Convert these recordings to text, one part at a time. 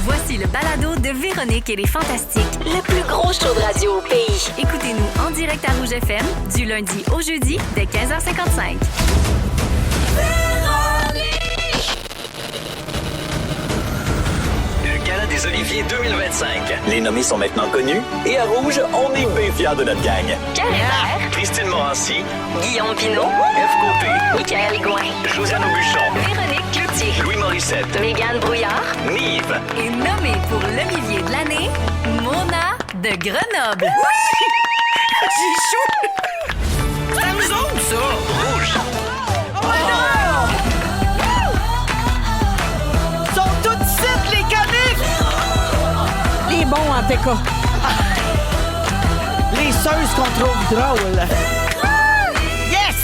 Voici le balado de Véronique et les Fantastiques. Le plus gros show de radio au pays. Écoutez-nous en direct à Rouge FM du lundi au jeudi dès 15h55. Le Gala des Oliviers 2025. Les nommés sont maintenant connus et à Rouge, on est bien fiers de notre gang. Karine Hébert, Christine Morancy, Guillaume Pinault, F. Côté, Michael Gouin, Josiane Aubuchon, Véronique Cloutier, Louis Morissette, Mégane Brouillard Nive. et nommée pour l'Olivier de l'année, Mona de Grenoble. J'ai chaud! C'est à nous autres, ça! Rouge. Oh non! Ils sont toutes sites, les comiques! Les bons, en tout cas. Les seuls qu'on trouve drôles. Yes!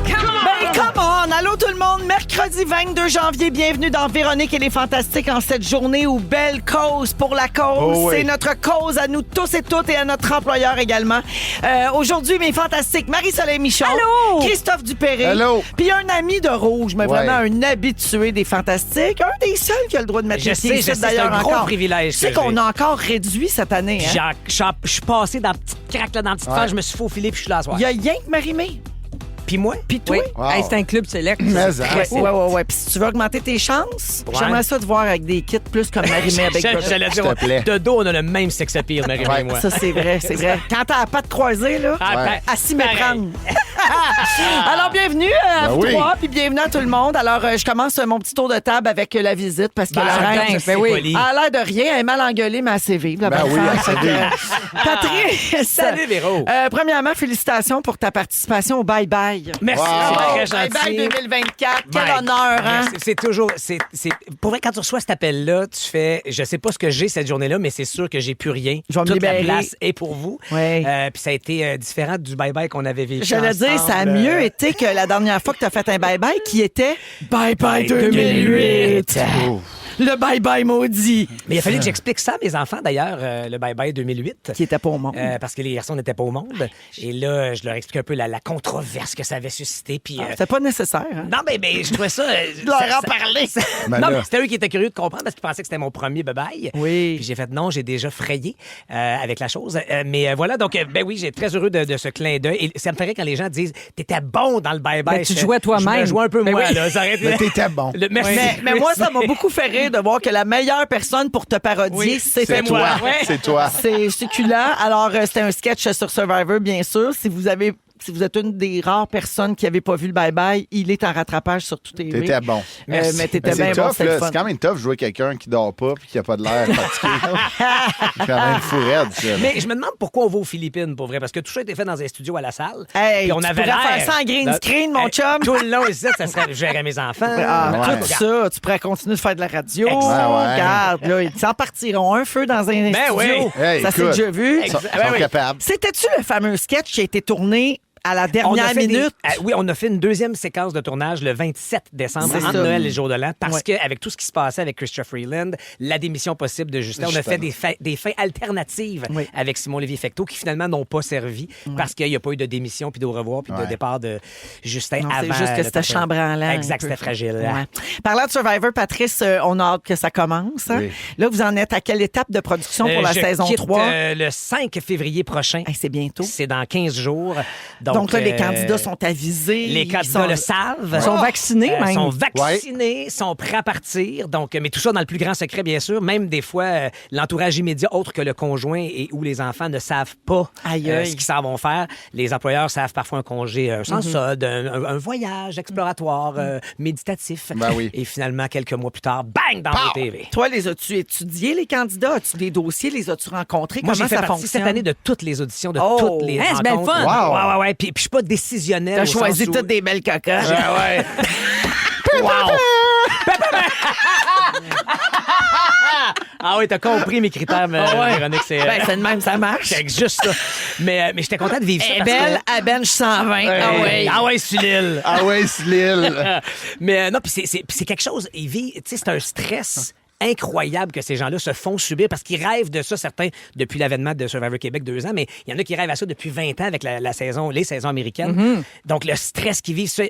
Ben, come on! Allô tout le monde! Mercredi 22 janvier, bienvenue dans Véronique et les Fantastiques en cette journée où belle cause pour la cause. Oh oui. C'est notre cause à nous tous et toutes et à notre employeur également. Aujourd'hui, mes Fantastiques, Marie-Soleil Michon. Allô? Christophe Dupéré. Allô? Puis un ami de Rouge, mais Ouais. vraiment un habitué des Fantastiques. Un des seuls qui a le droit de mettre Je les sais, pieds je ici, sais, d'ailleurs, c'est un gros encore. privilège Tu sais que qu'on j'ai. a encore réduit cette année. Hein? Je suis passé dans la petite craque, là, dans la petite phase, je me suis faufilé puis je suis là à soir. Il y a rien que Marie-Mé. Puis moi? Puis toi? Oui. Wow. Hey, c'est un club select. Mais Ouais. Puis si tu veux augmenter tes chances, Ouais. j'aimerais ça te voir avec des kits plus comme Marie-Mé avec Brother. J'allais S'il dire, te plaît. de dos, on a le même sex appeal, Marie Ouais. et moi. Ça, c'est vrai, c'est vrai. Quand t'as la patte croisée, là, Ah, Ouais. ben, à s'y pareil. méprendre. Alors, bienvenue à Ben vous oui. trois, puis bienvenue à tout le monde. Alors, je commence mon petit tour de table avec la visite, parce que Ben, la reine, attends, c'est poli. elle a l'air de rien, elle est mal engueulée, mais assez vive. La Ben bonne oui, femme. assez Fait que, vive. Patrice. Salut, Véro. Premièrement, félicitations pour ta participation au Bye Bye. Merci, Wow. c'est très Bye Bye gentil. 2024. Quel My honneur, hein? God. C'est toujours. Pour vrai, quand tu reçois cet appel-là, tu fais. Je sais pas ce que j'ai cette journée-là, mais c'est sûr que j'ai plus rien. Je vais me Toute libérer. la place est pour vous. Ouais. Puis ça a été différent du bye-bye qu'on avait vécu. J'allais dire, ça a mieux été que la dernière fois que tu as fait un bye-bye qui était Bye Bye 2008. Le bye-bye maudit. Mais il a fallu que j'explique ça à mes enfants, d'ailleurs, le bye-bye 2008. Qui était pas au monde. Parce que les garçons n'étaient pas au monde. Et là, je leur explique un peu la controverse que ça avait suscité. Puis, C'était pas nécessaire. Hein? non, mais je trouvais ça. leur en parler. Ben non, là. mais c'était eux qui étaient curieux de comprendre parce qu'ils pensaient que c'était mon premier bye-bye. Oui. Puis j'ai fait non, j'ai déjà frayé avec la chose. Mais voilà, donc, ben oui, j'ai très heureux de ce clin d'œil. Et ça me ferait quand les gens disent t'étais bon dans le bye-bye. Ben, tu jouais toi-même. Je me jouais un peu Ben moi, oui. là. Ça aurait été- Mais t'étais bon. Merci. Mais moi, ça m'a beaucoup fait rire de voir que la meilleure personne pour te parodier, Oui, c'était c'est toi. moi. Ouais. C'est toi. C'est succulent. Alors, c'était un sketch sur Survivor, bien sûr. Si vous êtes une des rares personnes qui n'avait pas vu le bye-bye, il est en rattrapage sur tout TV. T'étais bon. Merci. Mais t'étais Mais bien c'est bon, tough, c'est le là. fun. C'est quand même tough de jouer quelqu'un qui dort pas puis qui a pas de l'air fatigué. C'est quand même fou raide, ça. Mais je me demande pourquoi on va aux Philippines, pour vrai, parce que tout ça a été fait dans un studio à la salle. Hey, Puis on tu avait pourrais l'air. faire ça en green screen, mon Hey, chum. Tout le long, ici, ça serait. Je gérais mes enfants. Ah, Ouais. tout ça, tu pourrais continuer de faire de la radio. Exact. Ouais. Regarde, là, ils s'en partiront un feu dans un studio. oui. Hey, Ça s'est écoute. déjà vu. Ils sont Ouais, oui. capables. C'était-tu le fameux sketch qui a été tourné à la On a dernière fait des- minute? oui, on a fait une deuxième séquence de tournage le 27 décembre, C'est entre ça. Noël et le jour de l'an, parce Ouais. qu'avec tout ce qui se passait avec Christopher Freeland, la démission possible de Justin, on a fait des fins alternatives Oui. avec Simon Lévy-Fecteau qui finalement n'ont pas servi parce qu'il n'y a pas eu de démission, puis d'au revoir, puis de Ouais. départ de Justin Non, avant. c'est juste que le c'était temps- chambranlant. un Exact, peu. c'était fragile. Ouais. Parlant de Survivor, Patrice, on a hâte que ça commence. Hein? Oui. Là, vous en êtes à quelle étape de production pour la Je saison quitte, 3? le 5 février prochain. Hey, c'est bientôt. C'est dans 15 jours. Donc là, les euh, candidats sont avisés. Les ils candidats sont- le savent. Ils sont vaccinés, même. Sont vaccinés, sont prêts à partir. Donc, mais tout ça dans le plus grand secret, bien sûr. Même des fois, l'entourage immédiat, autre que le conjoint et ou les enfants, ne savent pas Aïe, aïe. ce qu'ils s'en vont faire. Les employeurs savent parfois un congé sans solde, un voyage exploratoire, méditatif. Ben oui. Et finalement, quelques mois plus tard, bang, dans les TV. Toi, les as-tu étudiés, les candidats? As-tu des dossiers? Les as-tu rencontrés? Moi, Comment j'ai fait ça partie fonctionne? cette année de toutes les auditions, de Oh! toutes les Hein, c'est bien le rencontres. fun. Wow. Ouais. Puis je suis pas décisionnel. T'as au choisi sens où- toutes des belles cocottes. Ouais. Wow! Ah oui, t'as compris mes critères, Véronique. C'est Ben, c'est de même, ça marche. c'est juste ça. Mais j'étais content de vivre ça. Elle est parce belle, que- à bench 120. Ah ouais. Ah ouais, sur l'île. Ah ouais, c'est l'île. Mais non, puis c'est quelque chose. Tu sais, c'est un stress incroyable que ces gens-là se font subir parce qu'ils rêvent de ça, certains, depuis l'avènement de Survivor Québec 2 ans, mais il y en a qui rêvent à ça depuis 20 ans avec les saisons américaines. Donc, le stress qu'ils vivent, ce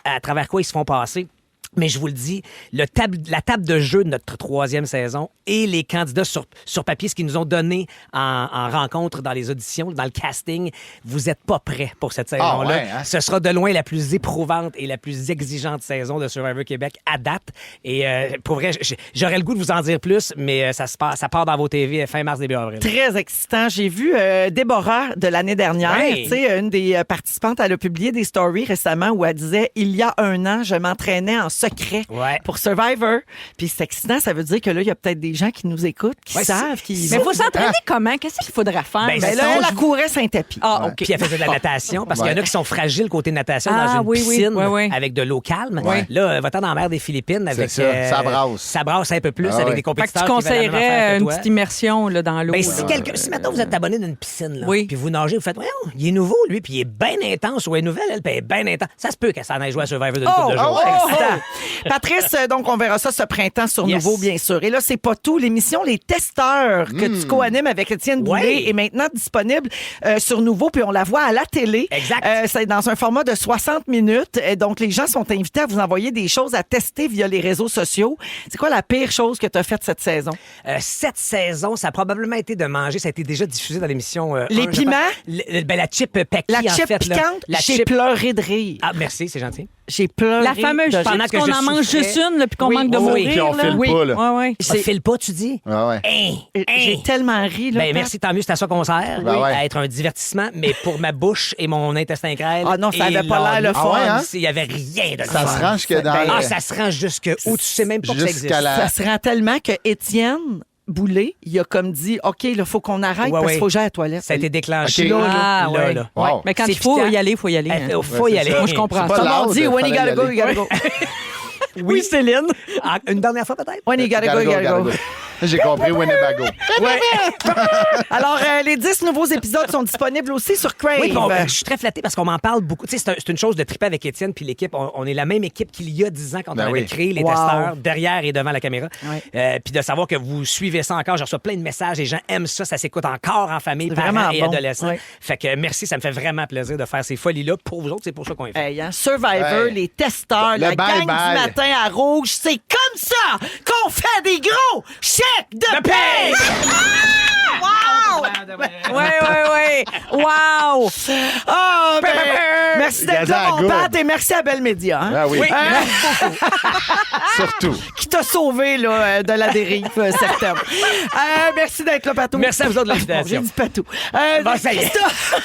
à travers quoi ils se font passer. Mais je vous le dis, la table de jeu de notre 3e saison et les candidats sur papier, ce qu'ils nous ont donné en rencontre dans les auditions, dans le casting, vous n'êtes pas prêts pour cette saison-là. ouais, hein? Ce sera de loin la plus éprouvante et la plus exigeante saison de Survivor Québec à date. Et pour vrai, j'aurais le goût de vous en dire plus, mais ça part dans vos TV fin mars, début avril. Très excitant. J'ai vu Déborah de l'année dernière. Ouais. Tu sais, une des participantes, elle a publié des stories récemment où elle disait « Il y a un an, je m'entraînais en secret pour Survivor. » Puis c'est excitant, ça veut dire que là, il y a peut-être des gens qui nous écoutent, qui savent, qui... Mais il faut s'entraîner comment? Qu'est-ce qu'il faudrait faire? Ben, Ben là, elle courait sur un tapis. Ah, OK. Puis elle faisait de la natation, parce qu'il y en a qui sont fragiles côté natation dans une piscine avec de l'eau calme. Ouais. Là, va-t'en dans la mer des Philippines avec... C'est ça, ça brasse. Ça brasse un peu plus avec des Fait que tu compétiteurs qui veulent la même affaire conseillerais que une toi. petite immersion là, dans l'eau. Ben, là. si maintenant vous êtes abonné d'une piscine, là, Oui. puis vous nagez, vous faites, voyons, il est nouveau, lui, puis il est bien intense, ou elle est nouvelle, elle, puis elle est bien intense. Ça se peut qu'elle s'en aille jouer à Survivor d'une couple de jours. Excitant. Patrice, donc on verra ça ce printemps sur Yes. Nouveau, bien sûr. Et là, c'est pas tout. L'émission Les Testeurs que tu co-animes avec Étienne Boulay Ouais. est maintenant disponible sur Nouveau, puis on la voit à la télé. Exact. C'est dans un format de 60 minutes. Et donc, les gens sont invités à vous envoyer des choses à tester via les réseaux sociaux. C'est quoi la pire chose que tu as faite cette saison? Cette saison, ça a probablement été de manger, ça a été déjà diffusé dans l'émission. Les piments? La chip Pecky, La en chip fait. là. piquante, La j'ai chip... pleuré de rire. Ah, merci, c'est gentil. J'ai pleuré. La fameuse de chips pendant que qu'on je en mange souffrais. juste une, là, puis qu'on Oui, manque de oui, mourir. puis on là. file pas, là. Ouais, ouais. Ça file pas, tu dis? Ouais, ouais. J'ai tellement ri. Là, Ben, Pat. merci, tant mieux, c'est à ça qu'on sert, Ben ouais. à être un divertissement, mais pour ma bouche et mon intestin grêle. Ah non, ça et avait pas l'air le Ah ouais, fun. hein? Il y avait rien de Ça le se fun. rend jusque dans... Ben, Ah, ça se rend jusque où tu sais même pas que ça existe. Jusqu'à la... Ça se rend tellement que Étienne Boulay, il a comme dit, OK, il faut qu'on arrête Ouais, parce qu'il ouais. faut que j'aille à la toilette. Ça a été déclenché. Ok. Là, Ah, là, ouais. là. Wow. Mais quand C'est il faut piquant. y aller, il faut y aller. Il hein. faut y aller. Moi, je comprends. C'est pas Comme on loud, dit, when fallait you gotta y go, aller. you gotta go. Oui, Céline. Ah, une dernière fois, peut-être? When you gotta go, you gotta go. J'ai compris Winnebago. Alors, les 10 nouveaux épisodes sont disponibles aussi sur Crave. Oui, bon, je suis très flatté parce qu'on m'en parle beaucoup. Tu sais, c'est une chose de triper avec Étienne puis l'équipe. On est la même équipe qu'il y a 10 ans quand Ben on avait oui. créé les Wow. testeurs derrière et devant la caméra. Ouais. Puis de savoir que vous suivez ça encore. Je reçois plein de messages. Les gens aiment ça s'écoute encore en famille, C'est parents vraiment et bon. adolescents. Ouais. Fait que merci, ça me fait vraiment plaisir de faire ces folies-là. Pour vous autres, c'est pour ça qu'on est fait. Hey, hein, Survivor, Ouais. les testeurs, Le la gang du bye-bye. matin à Rouge, c'est comme ça qu'on fait des gros chèques de paye! Wow! Ouais. Wow! Ah, ben, merci d'être Gaza là, mon good. Pat, et merci à Belle Média. Hein? Ah oui. Surtout. Qui t'a sauvé là, de la dérive certaine. Merci d'être là, Patou. Merci à vous autres de J'ai l'invitation. dit Patou. Bon, ça y est. Christophe,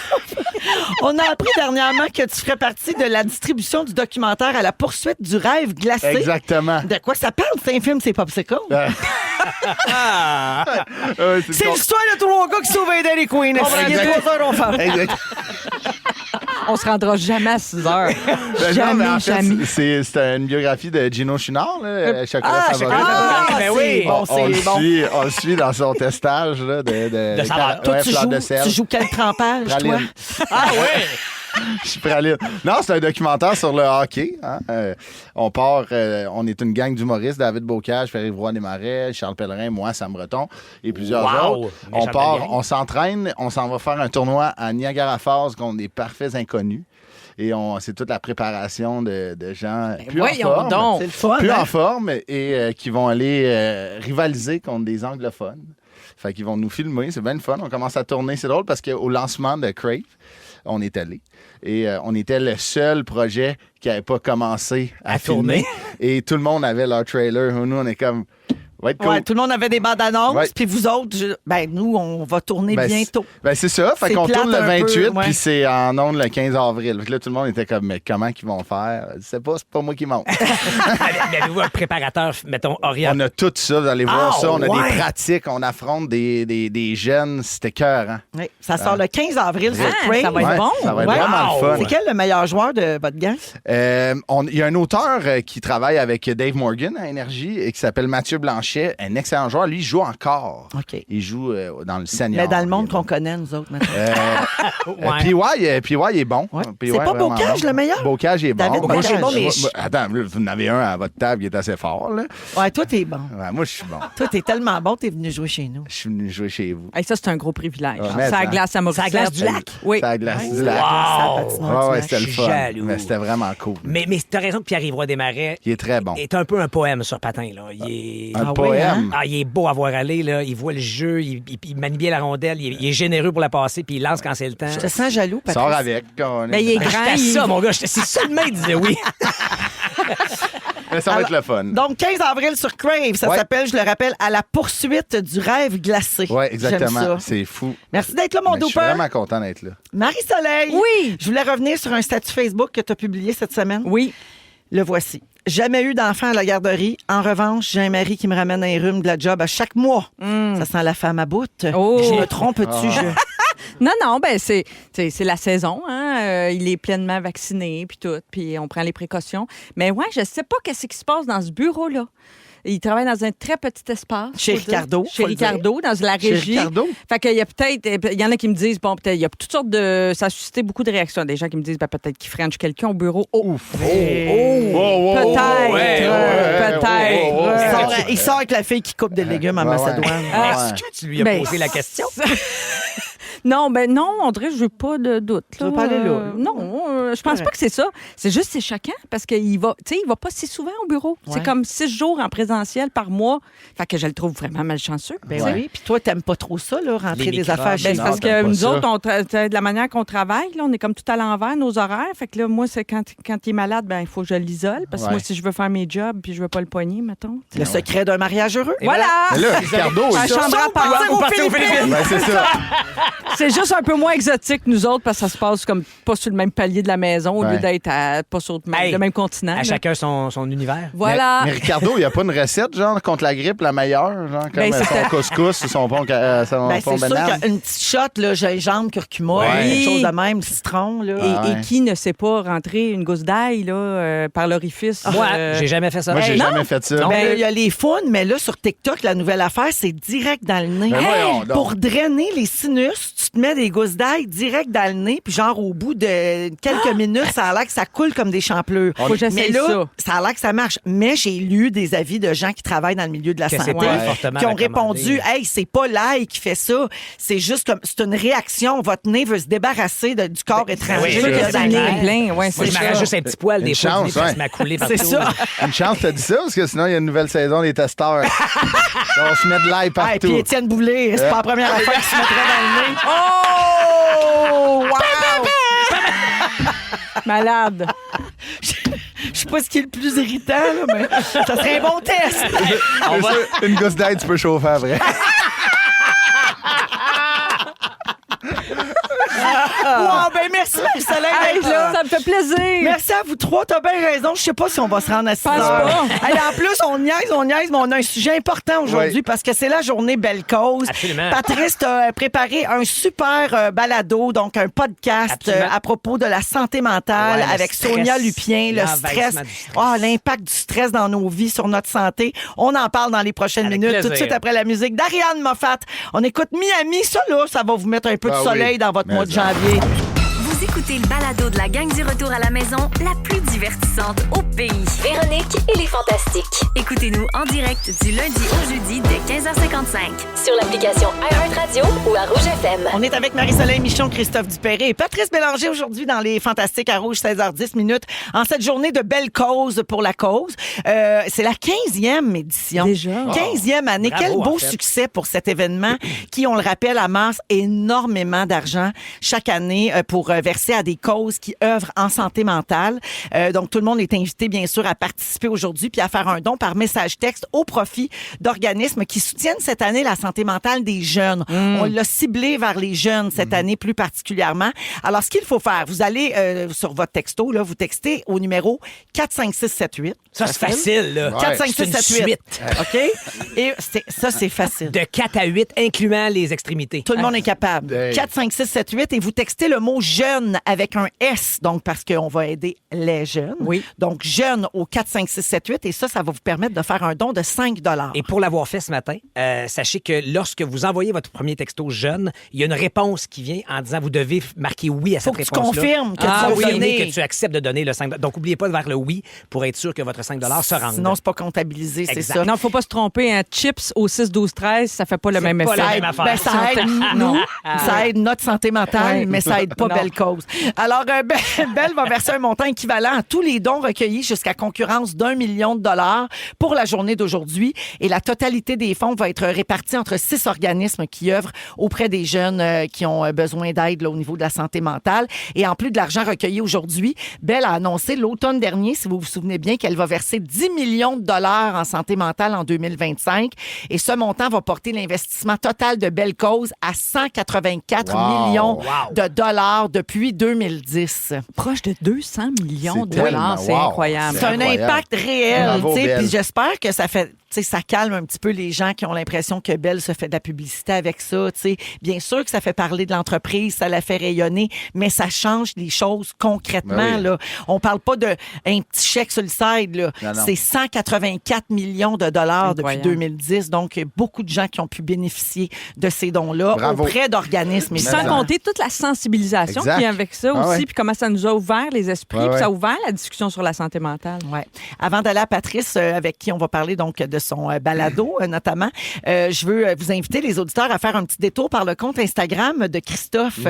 on a appris dernièrement que tu ferais partie de la distribution du documentaire À la poursuite du rêve glacé. Exactement. De quoi ça parle? C'est un film, c'est Popsicle. C'est l'histoire de trois gars qui sauvent un Dairy Queen. Il est 3 heures, on fait. Exact. On se rendra jamais à 6 heures. Ben non, mais en Jamais. fait, c'est une biographie de Gino Chouinard, là, Chocolat Favori. Ben oui. Bon, on, c'est bon. on le suit dans son testage là, de saveur. Toi, ouais, tu fleur de joues, sel. tu joues quel trempage, toi? Praline. Ah ouais! Je suis praline. Non, c'est un documentaire sur le hockey. Hein. On part, on est une gang d'humoristes, David Bocage, Pierre-Yves Roy Desmarais, Charles Pellerin, moi, Sam Breton et plusieurs Wow! autres. On Méchante part, gang. on s'entraîne, on s'en va faire un tournoi à Niagara Falls contre des parfaits inconnus. Et c'est toute la préparation de gens plus en voyons forme. donc. C'est le fun, Plus hein? en forme et qui vont aller rivaliser contre des anglophones. Fait qu'ils vont nous filmer, c'est bien le fun. On commence à tourner, c'est drôle parce qu'au lancement de Crave, on est allé. Et on était le seul projet qui n'avait pas commencé à filmer. tourner. Et tout le monde avait leur trailer. Nous, on est comme... Va être cool. Ouais, tout le monde avait des bandes annonces, Ouais. puis vous autres, nous, on va tourner Ben, bientôt. c'est ça. Fait C'est qu'on plate tourne le un peu, 28, ouais. puis c'est en ondes le 15 avril. Fait que là, tout le monde était comme, mais comment qu'ils vont faire? C'est pas moi qui monte. Mais avez-vous un préparateur, mettons, orienté? On a tout ça, vous allez voir Ah, ça. On a ouais. des pratiques, on affronte des jeunes. C'était cœur, hein? Oui, ça sort le 15 avril sur Ah, Crave. ça va être Ouais, bon. Ça va être Ouais. vraiment Wow. le fun. C'est quel le meilleur joueur de votre gang? Il y a un auteur qui travaille avec Dave Morgan à Énergie et qui s'appelle Mathieu Blanchet Chéchet, un excellent joueur. Lui, il joue encore. OK. Il joue dans le senior. Mais dans le monde Il est qu'on bon. connaît, nous autres, maintenant. PY est bon. Ouais. PY, C'est pas vraiment Bocage, bon. le meilleur? Bocage est bon. David Moi, Bocage. Attends, là, vous en avez un à votre table qui est assez fort. Là. Ouais, toi, t'es bon. Ouais, moi, je suis bon. Toi, t'es tellement bon, t'es venu jouer chez nous. Je suis venu jouer chez vous. Hey, ça, c'est un gros privilège. Ouais, mais C'est la ça- glace à Maurice. C'est la glace du lac? Oui. C'est la glace du Ouais, lac. wow. Ouais, c'était le Je suis fun. jaloux. Mais c'était vraiment cool. Mais t'as raison que Pierre-Yves Desmarais Il est très bon. est un peu un poème sur patin. Là. Il est... Un oui, poème. hein? Il est beau à voir aller. Là. Il voit le jeu, il manie bien la rondelle, il est généreux pour la passer, puis il lance quand c'est le temps. Je te sens jaloux, Patrice. Sors avec. on Mais il est J'étais grand. à ça, mon gars. C'est seulement il disait oui. Mais ça va être le fun. Donc, 15 avril sur Crave, ça Ouais. s'appelle, je le rappelle, À la poursuite du rêve glacé. Oui, J'aime exactement. ça. C'est fou. Merci d'être là, mon Mais je suis dooper. vraiment content d'être là. Marie-Soleil. Oui. Je voulais revenir sur un statut Facebook que tu as publié cette semaine. Oui. Le voici. Jamais eu d'enfant à la garderie. En revanche, j'ai un mari qui me ramène un rhume de la job à chaque mois. Ça sent la femme à bout. Oh. Je me trompe-tu? Non, ben c'est la saison. Hein? Il est pleinement vacciné, puis tout, puis on prend les précautions. Mais ouais, je sais pas qu'est-ce qui se passe dans ce bureau-là. Il travaille dans un très petit espace. Chez faut dire. Ricardo, Chez faut le dire. Ricardo, dans la Chez régie. Ricardo? Fait qu'il y a peut-être... Il y en a qui me disent, bon, peut-être, il y a toutes sortes de... Ça a suscité beaucoup de réactions. Des gens qui me disent, ben, peut-être qu'il french quelqu'un au bureau. Oh, Ouf. peut-être. Peut-être. Il sort avec la fille qui coupe des légumes en Ouais, Macédoine. ouais. Est-ce que tu lui as Ben, posé la question? Non, on dirait que je n'ai pas de doute. Tu veux pas aller là? Non, je pense pas que c'est ça. C'est juste, c'est choquant parce qu'il va, il va pas si souvent au bureau. Ouais. C'est comme 6 jours en présentiel par mois. Fait que je le trouve vraiment malchanceux. Ben Ouais. oui. Puis toi, t'aimes pas trop ça, là, rentrer Les des microbes. affaires chez Ben, c'est Non, parce t'aimes que pas nous ça. autres, de la manière qu'on travaille, là, on est comme tout à l'envers, nos horaires. Fait que là, moi, c'est quand il est malade, ben il faut que je l'isole. Parce que Ouais. moi, si je veux faire mes jobs puis je veux pas le poigner, mettons. Le secret d'un mariage heureux. Voilà! Mais là, Ricardo, La il- chambre à part. Ou partir aux Philippines. Ben, c'est ça. C'est juste un peu moins exotique, nous autres, parce que ça se passe comme pas sur le même palier de la maison au lieu Ouais. d'être pas sur Hey, le même continent. À là. chacun son univers. Voilà. Mais Ricardo, il n'y a pas une recette, genre, contre la grippe, la meilleure, genre, comme Ben, son c'était- couscous ou son pont, son Ben, pont c'est sûr banane. qu'une petite shot, là, gingembre, curcuma, Ouais. quelque chose de même, citron. Là. Et Ouais. qui ne sait pas rentrer une gousse d'ail là, par l'orifice? Moi, j'ai jamais fait ça. Moi, j'ai Hey, jamais fait ça. Non. Ben, il y a les faunes, mais là, sur TikTok, la nouvelle affaire, c'est direct dans le nez. Ben, voyons donc. Pour drainer les sinus, tu te mets des gousses d'ail direct dans le nez, puis genre, au bout de quelques minutes, ça a l'air que ça coule comme des champlures. Faut que j'essaye Mais là, ça. ça a l'air que ça marche. Mais j'ai lu des avis de gens qui travaillent dans le milieu de la Que santé c'était fortement qui ont recommandé. répondu, hey, c'est pas l'ail qui fait ça, c'est juste comme, c'est une réaction. Votre nez veut se débarrasser du corps oui, étranger. c'est sûr sûr que que c'est ça le nez aide. plein. Ouais, Moi, c'est je ça. m'arrache juste un petit poil des Une fois, chance, ça ouais. se m'a coulé partout. C'est ça. Une chance, t'as dit ça, parce que sinon, il y a une nouvelle saison des testeurs. On se met de l'ail Ah, et partout. puis Étienne Boulay, c'est pas la première affaire qu'il se mettrait dans le nez. Oh! Wow! Malade. Je sais pas ce qui est le plus irritant, là, mais ça serait un bon test. C'est ça, une gousse d'ail, tu peux chauffer après. Wow, ben merci, Marie-Soleil, Hey, d'être là. ça me fait plaisir. Merci à vous trois. T'as bien raison. Je sais pas si on va se rendre à 6 Pense heures. pas. Hey, en plus, on niaise, mais on a un sujet important aujourd'hui Oui. parce que c'est la journée Belle Cause. Absolument. Patrice t'a préparé un super balado, donc un podcast Absolument. à propos de la santé mentale Ouais, le avec stress, Sonia Lupien, le l'envahissement stress. du stress. Ah, l'impact du stress dans nos vies, sur notre santé. On en parle dans les prochaines Avec minutes, plaisir. tout de suite après la musique d'Ariane Moffat. On écoute Miami. Ça, là, ça va vous mettre un peu de Ah oui. soleil dans votre Mais mois de ça. janvier. Vous écoutez le balado de la gang du retour à la maison, la plus divertissante au pays. Véronique et les Fantastiques. Écoutez-nous en direct du lundi au jeudi dès 15h55. Sur l'application iHeartRadio ou à Rouge FM. On est avec Marie-Soleil Michon, Christophe Dupéré et Patrice Bélanger aujourd'hui dans les Fantastiques à Rouge, 16h10 minutes, en cette journée de belle cause pour la cause. C'est la 15e édition. Déjà? 15e année. Bravo, Quel beau en fait. succès pour cet événement qui, on le rappelle, amasse énormément d'argent chaque année pour verser à des causes qui œuvrent en santé mentale. Donc, tout le monde est invité, bien sûr, à participer aujourd'hui puis à faire un don par message texte au profit d'organismes qui soutiennent cette année la santé mentale des jeunes. On l'a ciblé vers les jeunes cette année plus particulièrement. Alors, ce qu'il faut faire, vous allez sur votre texto, là, vous textez au numéro 45678. Ça, c'est facile, là. Ouais. 4, 5, C'est 6, une 7, 8. suite. OK? Et ça, c'est facile. De 4 à 8, incluant les extrémités. Tout le monde est capable. Hey. 4, 5, 6, 7, 8 et vous textez le mot jeune avec un S, donc parce qu'on va aider les jeunes. Oui. Donc, jeunes au 4, 5, 6, 7, 8. Et ça va vous permettre de faire un don de 5 $. Et pour l'avoir fait ce matin, sachez que lorsque vous envoyez votre premier texto jeune, il y a une réponse qui vient en disant vous devez marquer oui à cette Faut que tu réponse-là. confirmes que tu Ah, vas oui, donner. que tu acceptes de donner le 5 $. Donc, n'oubliez pas de faire le oui pour être sûr que votre 5 $ se rende. Sinon, c'est pas comptabilisé, c'est Exact. ça. Non, il ne faut pas se tromper. Un chips au 6, 12, 13, ça fait pas le même pas effet. la même affaire. Ben, ça aide nous, ça aide notre santé mentale, Ouais. mais ça aide pas Non. Belle Cause. Alors, Belle va verser un montant équivalent à tous les dons recueillis jusqu'à concurrence d'1 million de dollars pour la journée d'aujourd'hui. Et la totalité des fonds va être répartie entre 6 organismes qui œuvrent auprès des jeunes qui ont besoin d'aide là, au niveau de la santé mentale. Et en plus de l'argent recueilli aujourd'hui, Belle a annoncé l'automne dernier, si vous vous souvenez bien, qu'elle va verser 10 millions de dollars en santé mentale en 2025. Et ce montant va porter l'investissement total de Belle Cause à 184 Wow. millions Wow. de dollars depuis 2010. Proche de 200 millions de C'est dollars. tellement- C'est wow. incroyable. C'est un incroyable. impact réel, Bravo, tu sais. Belle. Puis j'espère que ça fait, tu sais, ça calme un petit peu les gens qui ont l'impression que Belle se fait de la publicité avec ça, tu sais. Bien sûr que ça fait parler de l'entreprise, ça la fait rayonner, mais ça change les choses concrètement, Ben oui. là. On parle pas de un petit chèque sur le side, là. Non, non. C'est 184 millions de dollars Incroyable. depuis 2010. Donc, beaucoup de gens qui ont pu bénéficier de ces dons-là Bravo. auprès d'organismes. Puis évidemment. sans compter toute la sensibilisation Exact. qui vient avec ça Ah aussi, ouais. puis comment ça nous a ouvert les esprits, Ouais, puis ça a ouais. ouvert la discussion sur la santé mentale. Ouais. Avant d'aller à Patrice, avec qui on va parler donc de son balado notamment, je veux vous inviter les auditeurs à faire un petit détour par le compte Instagram de Christophe.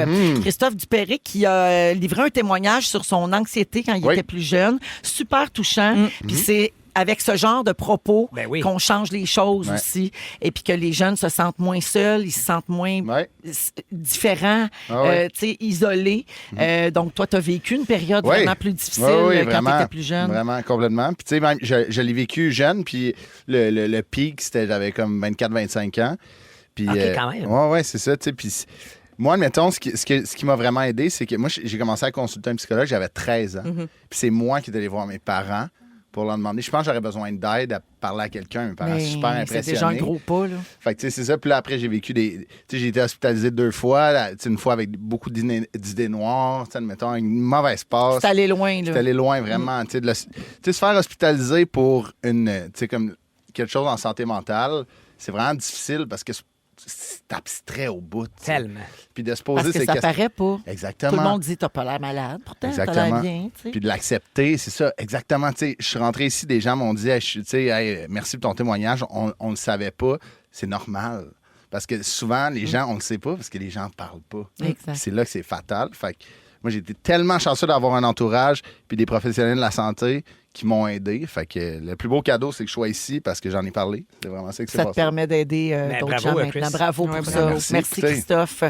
Christophe Dupéric qui a livré un témoignage sur son anxiété quand il Oui. était plus jeune. Super touchant. Puis c'est avec ce genre de propos Ben oui. qu'on change les choses Ouais. aussi et puis que les jeunes se sentent moins seuls, ils se sentent moins Ouais. différents, Ah ouais. tu sais, isolés. Donc, toi, tu as vécu une période Oui. vraiment plus difficile Oui, quand tu vraiment, étais plus jeune. Vraiment, complètement. Puis, tu sais, même, je l'ai vécu jeune, puis le pic, c'était, j'avais comme 24-25 ans. Puis, OK, quand même. Ouais, c'est ça, tu sais. Puis, moi, admettons, ce qui m'a vraiment aidé, c'est que moi, j'ai commencé à consulter un psychologue, j'avais 13 ans. Puis, c'est moi qui est allé voir mes parents pour leur demander. Je pense que j'aurais besoin d'aide à parler à quelqu'un. Mes parents Ben, super impressionnés. c'est déjà un gros pas, là. Fait que, tu sais, c'est ça. Puis là, après, j'ai vécu des. Tu sais, j'ai été hospitalisé 2 fois. Là, tu sais, une fois avec beaucoup d'idées noires. Tu sais, admettons, une mauvaise passe. C'est allé loin, là. C'est allé loin, vraiment. Tu sais, tu sais, se faire hospitaliser pour une. Tu sais, comme quelque chose en santé mentale, c'est vraiment difficile parce que c'est abstrait au bout. tu sais. Tellement. Puis de se poser Parce que ces ça questions. paraît pas. Exactement. Tout le monde dit, t'as pas l'air malade. Pourtant, t'as l'air Exactement. bien, tu sais. Puis de l'accepter, c'est ça, exactement. Tu sais, je suis rentré ici, des gens m'ont dit, hey, tu sais, hey, merci pour ton témoignage, on le savait pas, c'est normal. Parce que souvent, les gens, on le sait pas parce que les gens parlent pas. Exact. C'est là que c'est fatal. Fait que moi, j'ai été tellement chanceux d'avoir un entourage puis des professionnels de la santé qui m'ont aidé. Fait que le plus beau cadeau, c'est que je sois ici parce que j'en ai parlé. C'est vraiment ça que c'est Ça te passé. permet d'aider Ben, d'autres bravo, gens Chris. maintenant. Bravo Ouais, pour bravo. ça. Merci, Merci, écoutez. Christophe.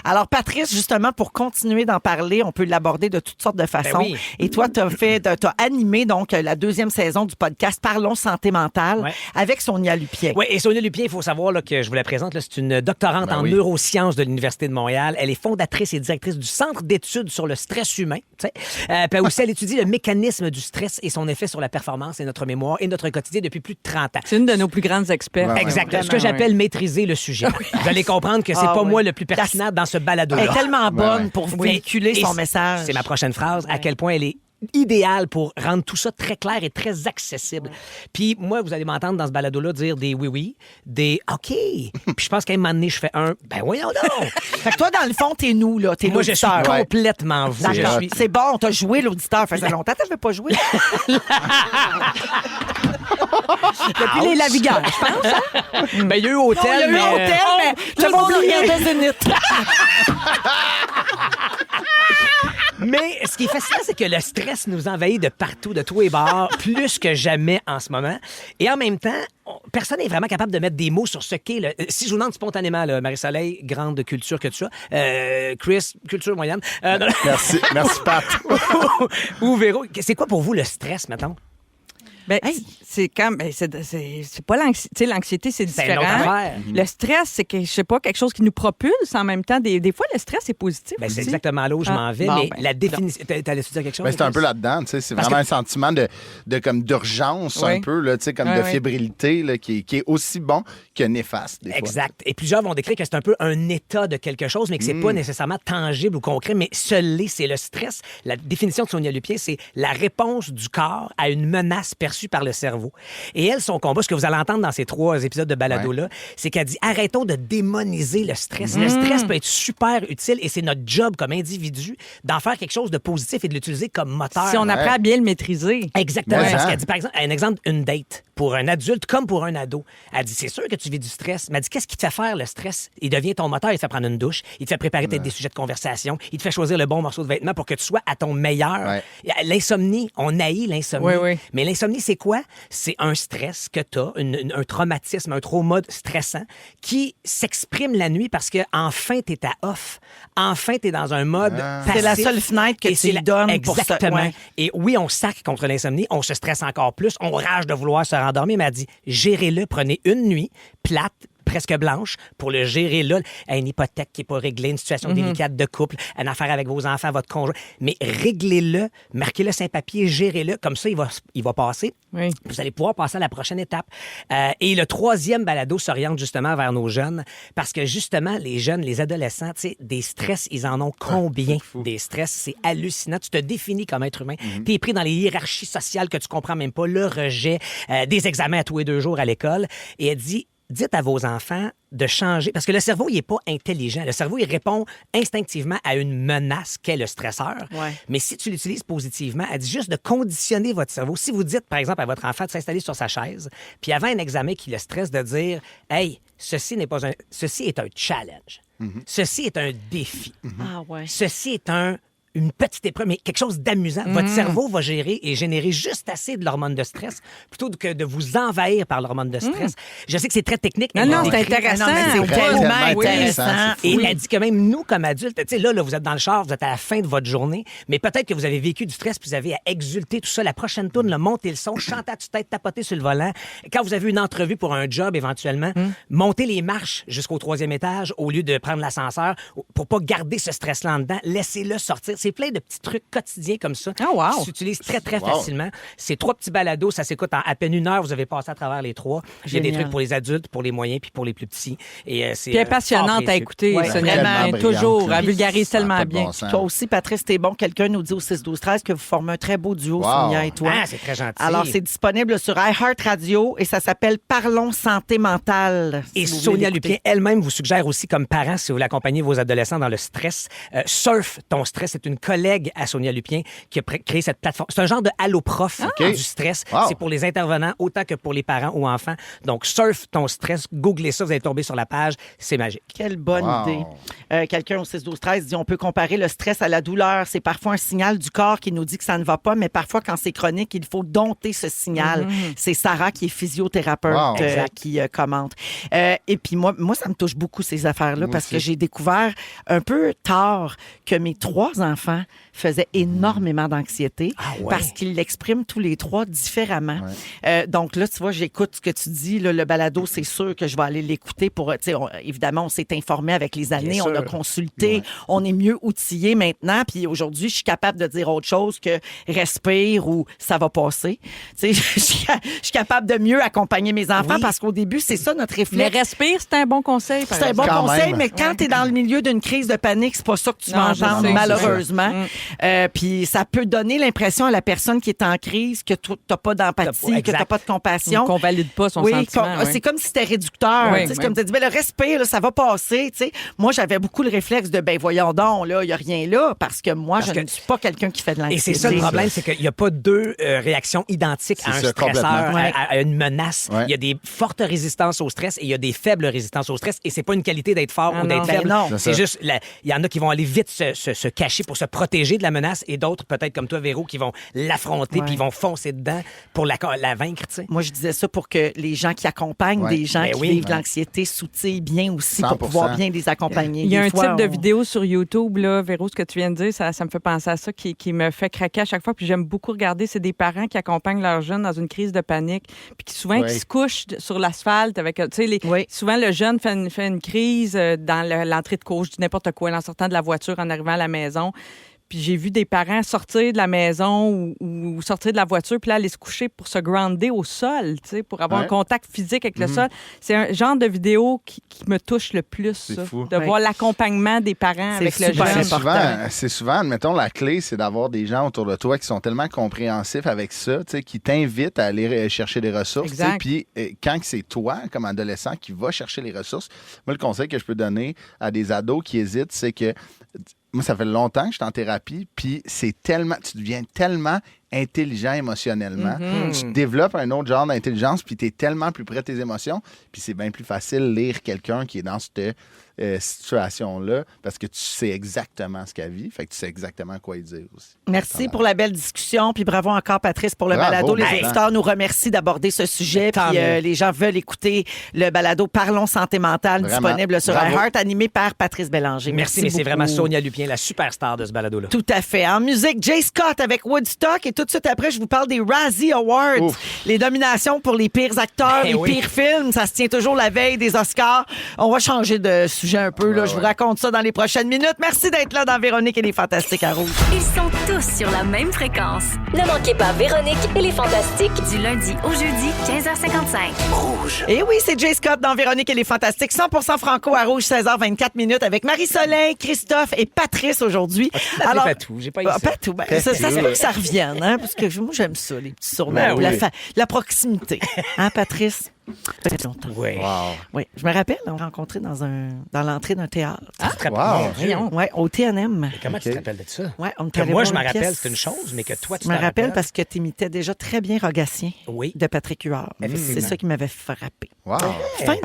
Alors, Patrice, justement, pour continuer d'en parler, on peut l'aborder de toutes sortes de façons. oui. Et toi, tu as animé donc la 2e saison du podcast Parlons santé mentale Ouais. avec Sonia Lupien. Oui, et Sonia Lupien, il faut savoir là, que je vous la présente, là, c'est une doctorante Ben en oui. neurosciences de l'Université de Montréal. Elle est fondatrice et directrice du Centre d'études sur le stress humain. Tu sais. Puis aussi, elle étudie le mécanisme du stress et son effet sur la performance et notre mémoire et notre quotidien depuis plus de 30 ans. C'est une de nos plus grandes experts. Ouais, Exact. Vraiment, Ce que j'appelle maîtriser le sujet. Vous allez comprendre que c'est Ah pas oui. moi le plus pertinent dans ce Elle balado-là. est tellement bonne ouais. pour Oui. véhiculer Et son message. C'est ma prochaine phrase. À quel point elle est idéale pour rendre tout ça très clair et très accessible. Puis moi, vous allez m'entendre dans ce balado-là dire des oui, des OK. Puis je pense qu'à un moment donné, je fais un ben voyons donc. Fait que toi, dans le fond, t'es nous, là. T'es Moi, je suis l'auditeur. complètement vous. Je D'accord. suis- C'est bon, t'as joué l'auditeur. Ça faisait longtemps que t'avais pas joué. Depuis les Lavigueurs, je pense. Ben, il y a eu hôtel, Il y a eu mais... hôtel, mais tout le monde regardait Zénith. Mais ce qui est fascinant, c'est que le stress nous envahit de partout, de tous les bords, plus que jamais en ce moment. Et en même temps, personne n'est vraiment capable de mettre des mots sur ce qu'est le... Si je vous demande spontanément, là, Marie-Soleil, grande culture que tu as, Chris, culture moyenne, Merci, Pat. ou Véro, c'est quoi pour vous le stress, mettons? Ben, Hey. c'est comme c'est pas l'anxiété. L'anxiété, c'est C'est différent. une autre affaire. Le stress, c'est que je sais pas, quelque chose qui nous propulse en même temps. Des fois, le stress est positif. Ben, c'est aussi. exactement là où je m'en vais, Bon, mais ben, la définition. T'allais-tu dire quelque chose? Ben, c'est un peu là-dedans, tu sais, c'est Parce vraiment que- un sentiment de comme d'urgence Oui. un peu, là, tu sais, comme Oui, de oui. fébrilité, là, qui est aussi bon que néfaste, des fois. Exact. Et plusieurs vont décrire que c'est un peu un état de quelque chose, mais que c'est pas nécessairement tangible ou concret, mais seul c'est le stress. La définition de Sonia Lupien, c'est la réponse du corps à une menace perçue par le cerveau. Et elle, son combat, ce que vous allez entendre dans ces 3 épisodes de balado-là, c'est qu'elle dit arrêtons de démoniser le stress. Le stress peut être super utile et c'est notre job comme individu d'en faire quelque chose de positif et de l'utiliser comme moteur. Si on apprend à bien le maîtriser. Exactement. Mais Parce hein. qu'elle dit, par exemple, un exemple, une date pour un adulte comme pour un ado. Elle dit, c'est sûr que tu vis du stress. Mais elle dit, qu'est-ce qui te fait faire le stress? Il devient ton moteur, il te fait prendre une douche, il te fait préparer peut-être des sujets de conversation, il te fait choisir le bon morceau de vêtement pour que tu sois à ton meilleur. Ouais. L'insomnie, on haït l'insomnie. Oui, oui. Mais l'insomnie, c'est quoi? C'est un stress que tu as, un traumatisme, un trauma stressant qui s'exprime la nuit parce que enfin tu es à off. Enfin, tu es dans un mode passif. C'est la seule fenêtre que Et tu c'est lui donnes pour ça. Exactement. Ouais. Et oui, on sac contre l'insomnie, on se stresse encore plus, on rage de vouloir se rendormir, mais elle dit, gérez-le, prenez une nuit plate, presque blanche, pour le gérer là. Une hypothèque qui n'est pas réglée, une situation délicate de couple, une affaire avec vos enfants, votre conjoint. Mais réglez-le, marquez-le sur un papier, gérez-le. Comme ça, il va passer. Oui. Vous allez pouvoir passer à la prochaine étape. Et le 3e balado s'oriente justement vers nos jeunes parce que justement, les jeunes, les adolescents, tu sais, des stress, ils en ont combien? Des stress, c'est hallucinant. Tu te définis comme être humain. Tu es pris dans les hiérarchies sociales que tu comprends même pas, le rejet, des examens à tous les 2 jours à l'école. Et elle dit, dites à vos enfants de changer, parce que le cerveau, il n'est pas intelligent. Le cerveau, il répond instinctivement à une menace qu'est le stresseur. Ouais. Mais si tu l'utilises positivement, elle dit juste de conditionner votre cerveau. Si vous dites, par exemple, à votre enfant de s'installer sur sa chaise, puis avant un examen qui le stresse, de dire « Hey, ceci est un challenge. Ceci est un défi. Ah ouais. Ceci est une petite épreuve, mais quelque chose d'amusant. Votre cerveau va gérer et générer juste assez de l'hormone de stress plutôt que de vous envahir par l'hormone de stress. Je sais que c'est très technique. Non, elle non, l'a c'est décrit. intéressant. Non, mais c'est Oui. tellement Oui. intéressant. Et elle dit que même nous, comme adultes, tu sais, là, vous êtes dans le char, vous êtes à la fin de votre journée, mais peut-être que vous avez vécu du stress, puis vous avez à exulter tout ça. La prochaine tourne, montez le son, chantez à tue-tête, tapotez sur le volant. Quand vous avez une entrevue pour un job, éventuellement, montez les marches jusqu'au 3e étage au lieu de prendre l'ascenseur pour pas garder ce stress-là en dedans. Laissez-le sortir. C'est plein de petits trucs quotidiens comme ça Oh, wow. qui s'utilisent très, très facilement. C'est 3 petits balados, ça s'écoute en à peine 1 heure. Vous avez passé à travers les 3. Il y a des Génial. trucs pour les adultes, pour les moyens, puis pour les plus petits. Et c'est Puis elle est passionnante fort à précieux. écouter, Ouais, Sonia. vraiment Elle, brillante, toujours. là. Elle vulgarise Ça a tellement pas de bien. bon sens. Toi aussi, Patrice, t'es bon. Quelqu'un nous dit au 6-12-13 que vous formez un très beau duo, Wow. Sonia et toi. Ah, c'est très gentil. Alors, c'est disponible sur iHeartRadio et ça s'appelle Parlons santé mentale. Et si vous Sonia voulez l'écouter. Lupien elle-même vous suggère aussi, comme parent, si vous voulez accompagner vos adolescents dans le stress, Surf ton stress. C'est une collègue à Sonia Lupien qui a créé cette plateforme. C'est un genre de alloprof du stress. Wow. C'est pour les intervenants autant que pour les parents ou enfants. Donc, Surf ton stress. Googlez ça, vous allez tomber sur la page. C'est magique. Quelle bonne Wow. idée. Quelqu'un au 6-12-13 dit on peut comparer le stress à la douleur. C'est parfois un signal du corps qui nous dit que ça ne va pas, mais parfois, quand c'est chronique, il faut dompter ce signal. C'est Sarah qui est physiothérapeute Wow. qui commente. Et puis moi, ça me touche beaucoup ces affaires-là Moi parce aussi. que j'ai découvert un peu tard que mes 3 enfants faisaient énormément d'anxiété parce qu'ils l'expriment tous les 3 différemment. Donc là, tu vois, j'écoute ce que tu dis. Là, le balado, c'est sûr que je vais aller l'écouter pour... tu sais, évidemment, on s'est informé avec les années, on a sûr. consulté, on est mieux outillé maintenant. Puis aujourd'hui, je suis capable de dire autre chose que respire ou ça va passer. Tu sais, je suis capable de mieux accompagner mes enfants parce qu'au début, c'est ça notre Mais réflexe. respire, c'est un bon conseil. par C'est un bon exemple. Quand conseil, même. mais quand tu es dans le milieu d'une crise de panique, c'est pas ça que tu Non, vas je entendre, sais, malheureusement. Puis ça peut donner l'impression à la personne qui est en crise que tu n'as pas d'empathie, que tu n'as Exact. pas de compassion. Qu'on valide pas son Oui, sentiment. ouais. c'est comme si c'était réducteur. Oui, Tu sais, c'est oui. comme tu dis, ben, le respire, là, ça va passer. Tu sais. Moi, j'avais beaucoup le réflexe de, ben voyons donc, là, il n'y a rien là, parce que moi, je que- ne suis pas quelqu'un qui fait de Et l'anxiété. c'est ça le problème, c'est qu'il n'y a pas 2 réactions identiques à un C'est ça, stresseur, complètement. à une menace. Ouais. Il y a des fortes résistances au stress et il y a des faibles résistances au stress. Et c'est pas une qualité d'être fort Ah ou d'être non. faible. Ben non. C'est juste, il y en a qui vont aller vite se cacher pour pour se protéger de la menace et d'autres, peut-être comme toi, Véro, qui vont l'affronter puis vont foncer dedans pour la vaincre, tu sais. Moi, je disais ça pour que les gens qui accompagnent des gens qui vivent de l'anxiété s'outillent bien aussi 100%. pour pouvoir bien les accompagner. Il y a Des un fois, type de vidéo sur YouTube, là, Véro, ce que tu viens de dire, ça me fait penser à ça, qui me fait craquer à chaque fois. Puis j'aime beaucoup regarder, c'est des parents qui accompagnent leurs jeunes dans une crise de panique, puis qui souvent qui se couchent sur l'asphalte avec, tu sais, souvent le jeune fait une crise dans l'entrée de cours, je dis n'importe quoi, en sortant de la voiture, en arrivant à la maison. Puis j'ai vu des parents sortir de la maison ou sortir de la voiture, puis là, aller se coucher pour se grounder au sol, tu sais, pour avoir un contact physique avec le sol. C'est un genre de vidéo qui me touche le plus, ça, de voir l'accompagnement des parents avec le jeune. C'est souvent, admettons, la clé, c'est d'avoir des gens autour de toi qui sont tellement compréhensifs avec ça, tu sais, qui t'invitent à aller chercher des ressources. Puis quand c'est toi, comme adolescent, qui va chercher les ressources, moi, le conseil que je peux donner à des ados qui hésitent, c'est que moi, ça fait longtemps que je suis en thérapie, puis tu deviens tellement intelligent émotionnellement. Tu développes un autre genre d'intelligence, puis tu es tellement plus près de tes émotions, puis c'est bien plus facile de lire quelqu'un qui est dans cette situation-là, parce que tu sais exactement ce qu'elle vit, fait que tu sais exactement quoi lui dire aussi. Merci pour la belle discussion, puis bravo encore, Patrice, pour le balado. Les auditeurs nous remercient d'aborder ce sujet, puis les gens veulent écouter le balado Parlons santé mentale, disponible sur iHeart, animé par Patrice Bélanger. Merci, mais c'est vraiment Sonia Lupien, la superstar de ce balado-là. Tout à fait. En musique, Jay Scott avec Woodstock, et tout de suite après, je vous parle des Razzie Awards. Les nominations pour les pires acteurs, les pires films. Ça se tient toujours la veille des Oscars. On va changer de sujet un peu. Là. Je vous raconte ça dans les prochaines minutes. Merci d'être là dans Véronique et les Fantastiques à Rouge. Ils sont tous sur la même fréquence. Ne manquez pas Véronique et les Fantastiques. Du lundi au jeudi, 15h55. Rouge. Et oui, c'est Jay Scott dans Véronique et les Fantastiques. 100% franco à Rouge, 16h24 avec Marie-Soleil, Christophe et Patrice aujourd'hui. Alors, Patou, j'ai pas eu ça. Patou, ça se peut que ça revienne, hein, parce que moi, j'aime ça, les petits surnoms. La proximité. Hein, Patrice? Ça fait longtemps. Oui. Oui. Je me rappelle, on s'est rencontrés dans l'entrée d'un théâtre. Wow. Au TNM. Comment tu te rappelles de ça? Ouais, que moi, je me rappelle, c'est une chose, mais que toi, tu te rappelles. Je me rappelle parce que tu imitais déjà très bien Rogatien de Patrick Huard. C'est ça qui m'avait frappé. Wow. Fin.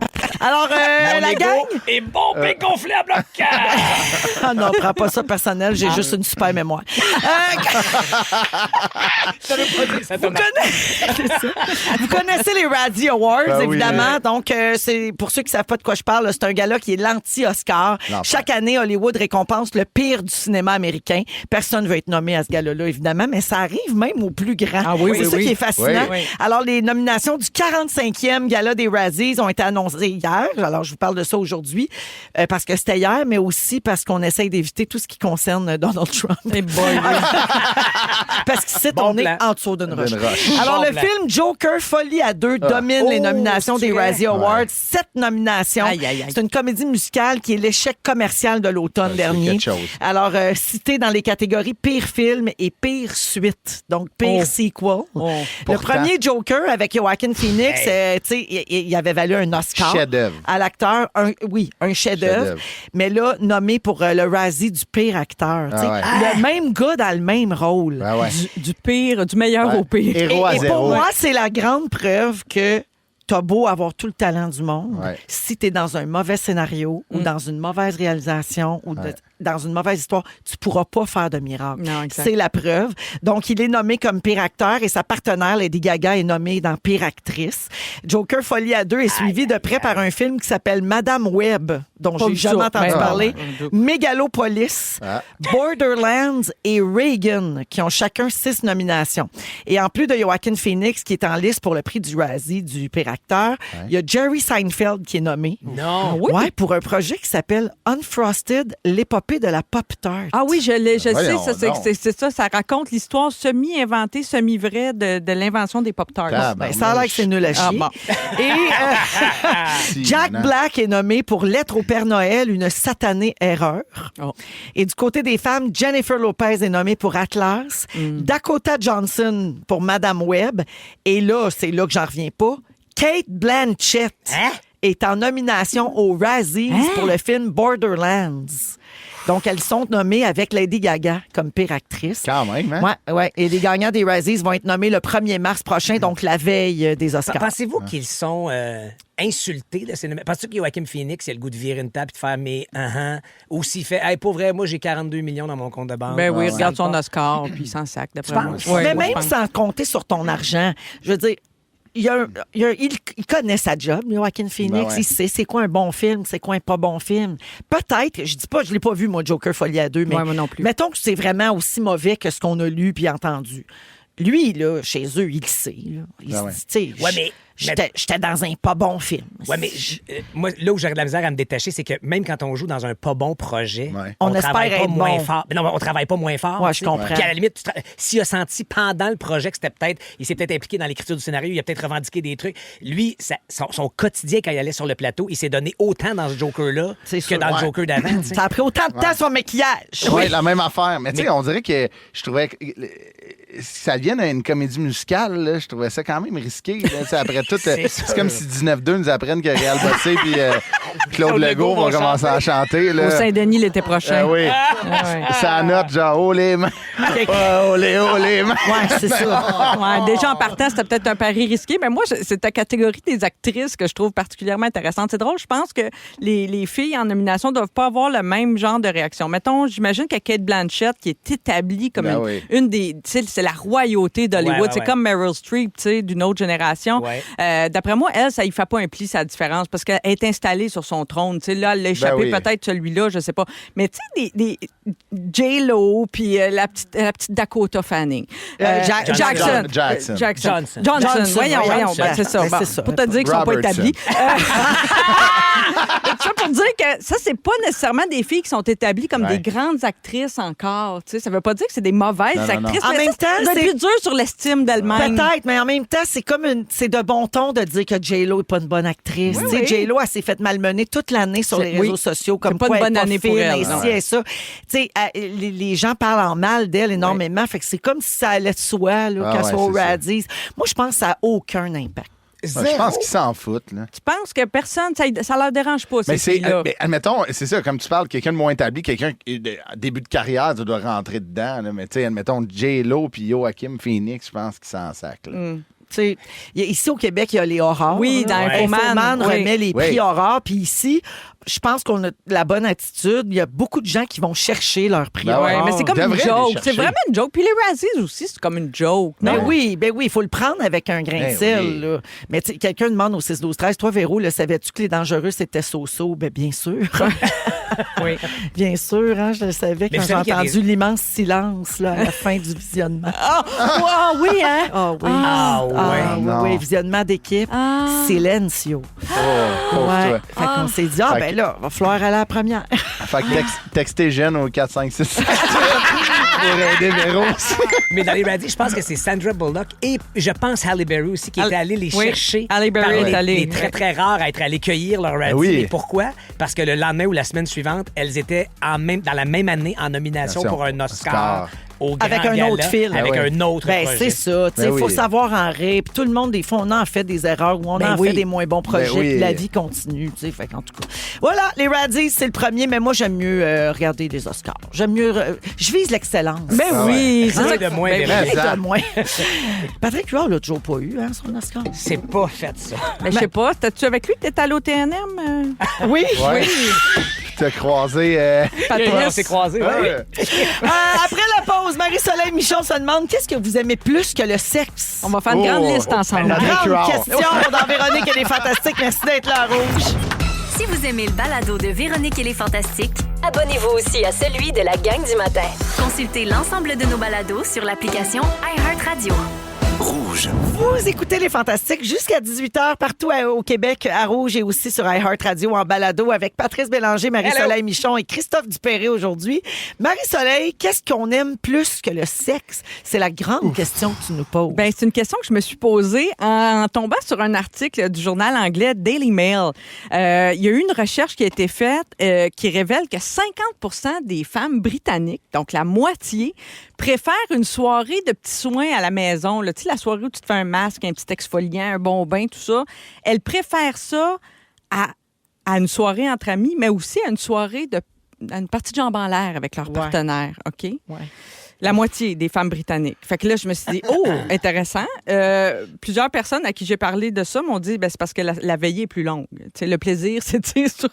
Alors, la gang... est bon et gonflé à bloc. Ah non, prends pas ça personnel, j'ai juste une super mémoire. Vous connaissez les Razzie Awards, évidemment. Donc, c'est pour ceux qui savent pas de quoi je parle, c'est un gala qui est l'anti-Oscar. Chaque année, Hollywood récompense le pire du cinéma américain. Personne ne veut être nommé à ce gala-là, évidemment, mais ça arrive même aux plus grands. C'est ça qui est fascinant. Alors, les nominations du 45e gala des Razzies ont été annoncées hier. Alors, je vous parle de ça aujourd'hui parce que c'était hier, mais aussi parce qu'on essaye d'éviter tout ce qui concerne Donald Trump. Parce qu'ici, on est en dessous d'une roche. Alors, le film Joker, Folie à deux domine les nominations des Razzie Awards. 7 nominations. C'est une comédie musicale qui est l'échec commercial de l'automne dernier. Alors, cité dans les catégories pire film et pire suite. Donc, pire sequel. Le premier Joker avec Joaquin Phoenix, il avait valu un Oscar à l'acteur. Un chef-d'œuvre. Mais là, nommé pour le Razzie du pire acteur. Le même gars dans le même rôle. Du meilleur au pire. Et pour moi, c'est la grande preuve que t'as beau avoir tout le talent du monde, si t'es dans un mauvais scénario ou dans une mauvaise réalisation ou dans une mauvaise histoire, tu pourras pas faire de miracle. C'est la preuve. Donc, il est nommé comme pire acteur et sa partenaire, Lady Gaga, est nommée dans pire actrice. Joker Folie à deux est suivi de près par un film qui s'appelle Madame Web, dont j'ai jamais entendu parler, Mégalopolis, Borderlands et Reagan, qui ont chacun 6 nominations. Et en plus de Joaquin Phoenix, qui est en liste pour le prix du Razzie du pire acteur, il y a Jerry Seinfeld qui est nommé. Pour un projet qui s'appelle Unfrosted, l'épopée de la Pop-Tart. Ah oui, je sais, c'est ça. Ça raconte l'histoire semi-inventée, semi-vraie de l'invention des Pop-Tarts. Ça a l'air que c'est nul à chier. Et Jack Black est nommé pour Lettre au Père Noël, une satanée erreur. Et du côté des femmes, Jennifer Lopez est nommée pour Atlas, Dakota Johnson pour Madame Web. Et là, c'est là que j'en reviens pas, Kate Blanchett est en nomination aux Razzies pour le film Borderlands. Donc, elles sont nommées avec Lady Gaga comme pire actrice. Quand même, hein? Ouais. Et les gagnants des Razzies vont être nommés le 1er mars prochain, donc la veille des Oscars. Pensez-vous qu'ils sont insultés? Pensez-vous que Joaquin Phoenix, il a le goût de virer une table et de faire mes ou s'il fait, hey, pour vrai, moi, j'ai 42 millions dans mon compte de banque. Ben oui, Ouais. regarde son Oscar, puis il s'en sac, d'après moi. penses? Ouais, Mais moi, je même pense. sans compter sur ton argent, je veux dire, il connaît sa job, Joaquin Phoenix. Ben ouais. Il sait c'est quoi un bon film, c'est quoi un pas bon film. Peut-être, je dis pas, je l'ai pas vu, moi, Joker Folie à 2, mais Ouais, moi non plus. mettons que c'est vraiment aussi mauvais que ce qu'on a lu puis entendu. Lui, là, chez eux, il le sait. Là. Il Ben se ouais. dit, tu sais, Ouais, mais- j'étais dans un pas bon film. Ouais, mais moi, là où j'aurais de la misère à me détacher, c'est que même quand on joue dans un pas bon projet, Ouais. On travaille espère pas être moins bon. fort. Mais non, on travaille pas moins fort. Ouais, tu je sais. comprends. Puis à la limite, s'il a senti pendant le projet que c'était peut-être, il s'est peut-être impliqué dans l'écriture du scénario, il a peut-être revendiqué des trucs. Lui, son quotidien quand il allait sur le plateau, il s'est donné autant dans ce Joker-là C'est que sûr. dans Ouais. le Joker d'avant. tu sais. Ça a pris autant de temps sur le maquillage. Oui, la même affaire. Mais tu sais, on dirait que je trouvais que si ça devienne une comédie musicale, là, je trouvais ça quand même risqué. Là, tu sais, après tout, c'est comme si 19-2 nous apprennent que Réal Bossé puis Claude Legault vont commencer à chanter. Là. Au Saint-Denis l'été prochain. Oui. Ouais. Ça note genre, oh les mains. Oh les mains. Ouais, c'est ça. Ouais, déjà en partant, c'était peut-être un pari risqué, mais moi, c'est ta catégorie des actrices que je trouve particulièrement intéressante. C'est drôle, je pense que les filles en nomination ne doivent pas avoir le même genre de réaction. Mettons, j'imagine que Cate Blanchett, qui est établie comme Ben oui. une des... Tu sais, c'est la royauté d'Hollywood. Ouais, C'est ouais. comme Meryl Streep, tu sais, d'une autre génération. Ouais. D'après moi, elle, ça y fait pas un pli, sa différence, parce qu'elle est installée sur son trône. Tu sais, là, elle l'a échappé oui. peut-être celui-là, je sais pas. Mais tu sais, des J-Lo, puis la petite Dakota Fanning. Jackson. Jackson. Johnson. Voyons. Johnson. Ben, c'est ça. Ben, Bon, c'est ça. pour te dire qu'ils sont pas Robertson. établis. Ça pour dire que ça, c'est pas nécessairement des filles qui sont établies comme Ouais. des grandes actrices encore. Tu sais, ça veut pas dire que c'est des mauvaises Non, non, non. actrices. En mais même ça, temps, ça doit être c'est- plus dur sur l'estime d'elle-même. Peut-être, mais en même temps, c'est comme c'est de bon ton de dire que J-Lo n'est pas une bonne actrice. Oui, Tu sais, oui. J-Lo, elle s'est fait malmener toute l'année sur les Oui. réseaux sociaux, comme C'est pas quoi une elle est bonne année pour fine, elle, et non. ci et ça. Tu sais, les gens parlent en mal d'elle énormément, fait que c'est comme si ça allait de soi, là, Ah qu'elle ouais, soit au c'est ça. Razzies. Moi, je pense que ça n'a aucun impact. Je pense qu'ils s'en foutent. Là. Tu penses que personne, ça leur dérange pas, ces Mais c'est, filles-là? mais admettons, c'est ça, comme tu parles, quelqu'un de moins établi, quelqu'un début de carrière, tu dois rentrer dedans. Là, mais tu sais, admettons, J-Lo puis Joaquin Phoenix, je pense qu'ils s'en sacent. là. Tu sais, ici au Québec, il y a les Aurores. Oui, là. dans Infoman, Infoman oui. remet les Oui. prix Aurores. Puis ici, je pense qu'on a la bonne attitude. Il y a beaucoup de gens qui vont chercher leur prix Ben ouais. Aurore. Mais c'est comme une devrait les joke. chercher. C'est vraiment une joke. Puis les Razzies aussi, c'est comme une joke. Ben non? oui, il faut le prendre avec un grain de Ben sel. oui. Là. Mais tu sais, quelqu'un demande au 6-12-13, toi, Véro, le savais-tu que les dangereux, c'était So-So? Ben bien sûr. Oui. Bien sûr, hein, je le savais Mais quand vous j'ai savez qu'il y a entendu l'immense silence là, à la fin du visionnement. Ah oui, hein? Ah oui. Ah ouais. oui, non. oui, visionnement d'équipe. Ah. Silencio. Oh, pauvre Ouais. toi. Fait qu'on s'est dit, Fait ben que- là, va falloir aller à la première. Fait que textez jeune au 4, 5, 6, 7 pour aider Véro aussi. Mais dans les Razzies, je pense que c'est Sandra Bullock et je pense Halle Berry aussi qui était allée les Oui, chercher. Halle Berry parmi est allée. les très, très rares à être allées cueillir leur Razzie. oui. Mais pourquoi? Parce que le lendemain ou la semaine suivante, elles étaient dans la même année en nomination pour un Oscar. Au grand Avec un gala, autre film. Avec Ah ouais. un autre Ben, projet. c'est ça. Il Ben faut oui. savoir en rire. Puis tout le monde, des fois, on en fait des erreurs ou on Ben en oui. fait des moins bons projets. Ben oui. Puis la vie continue. Fait qu'en tout cas. Voilà, les Razzies, c'est le premier, mais moi, j'aime mieux regarder les Oscars. J'aime mieux. Je vise l'excellence. Ben oui, c'est Rien ça. de moins Ben Véro. oui. ça. De moins. Patrick Huard l'a toujours pas eu, hein, son Oscar. C'est pas fait, ça. Mais je sais pas, t'es-tu avec lui que t'es allé au TNM? Oui. Ouais. T'as croisé. Patrice? On s'est croisés. ouais. Après la pause, Marie-Soleil Michon se demande qu'est-ce que vous aimez plus que le sexe? On va faire une grande liste ensemble. Patrick Grande Huard. question dans Véronique, elle est fantastique. Merci d'être là, Rouge. Si vous aimez le balado de Véronique et les Fantastiques, Abonnez-vous aussi à celui de la gang du matin. consultez l'ensemble de nos balados sur l'application iHeartRadio. Rouge. Vous écoutez Les Fantastiques jusqu'à 18h partout au Québec, à Rouge et aussi sur iHeartRadio en balado avec Patrice Bélanger, Marie-Soleil Michon et Christophe Dupéré aujourd'hui. Marie-Soleil, qu'est-ce qu'on aime plus que le sexe? C'est la grande question que tu nous poses. Ben, c'est une question que je me suis posée en tombant sur un article du journal anglais Daily Mail. Il y a eu une recherche qui a été faite qui révèle que 50% des femmes britanniques, donc la moitié, préfèrent une soirée de petits soins à la maison. Là, tu sais, la soirée où tu te fais un masque, un petit exfoliant, un bon bain, tout ça. Elles préfèrent ça à une soirée entre amis, mais aussi à une soirée à une partie de jambes en l'air avec leur partenaire, OK? Ouais. La moitié des femmes britanniques. Fait que là, je me suis dit, intéressant. Plusieurs personnes à qui j'ai parlé de ça m'ont dit, c'est parce que la veillée est plus longue. T'sais, le plaisir, c'est sur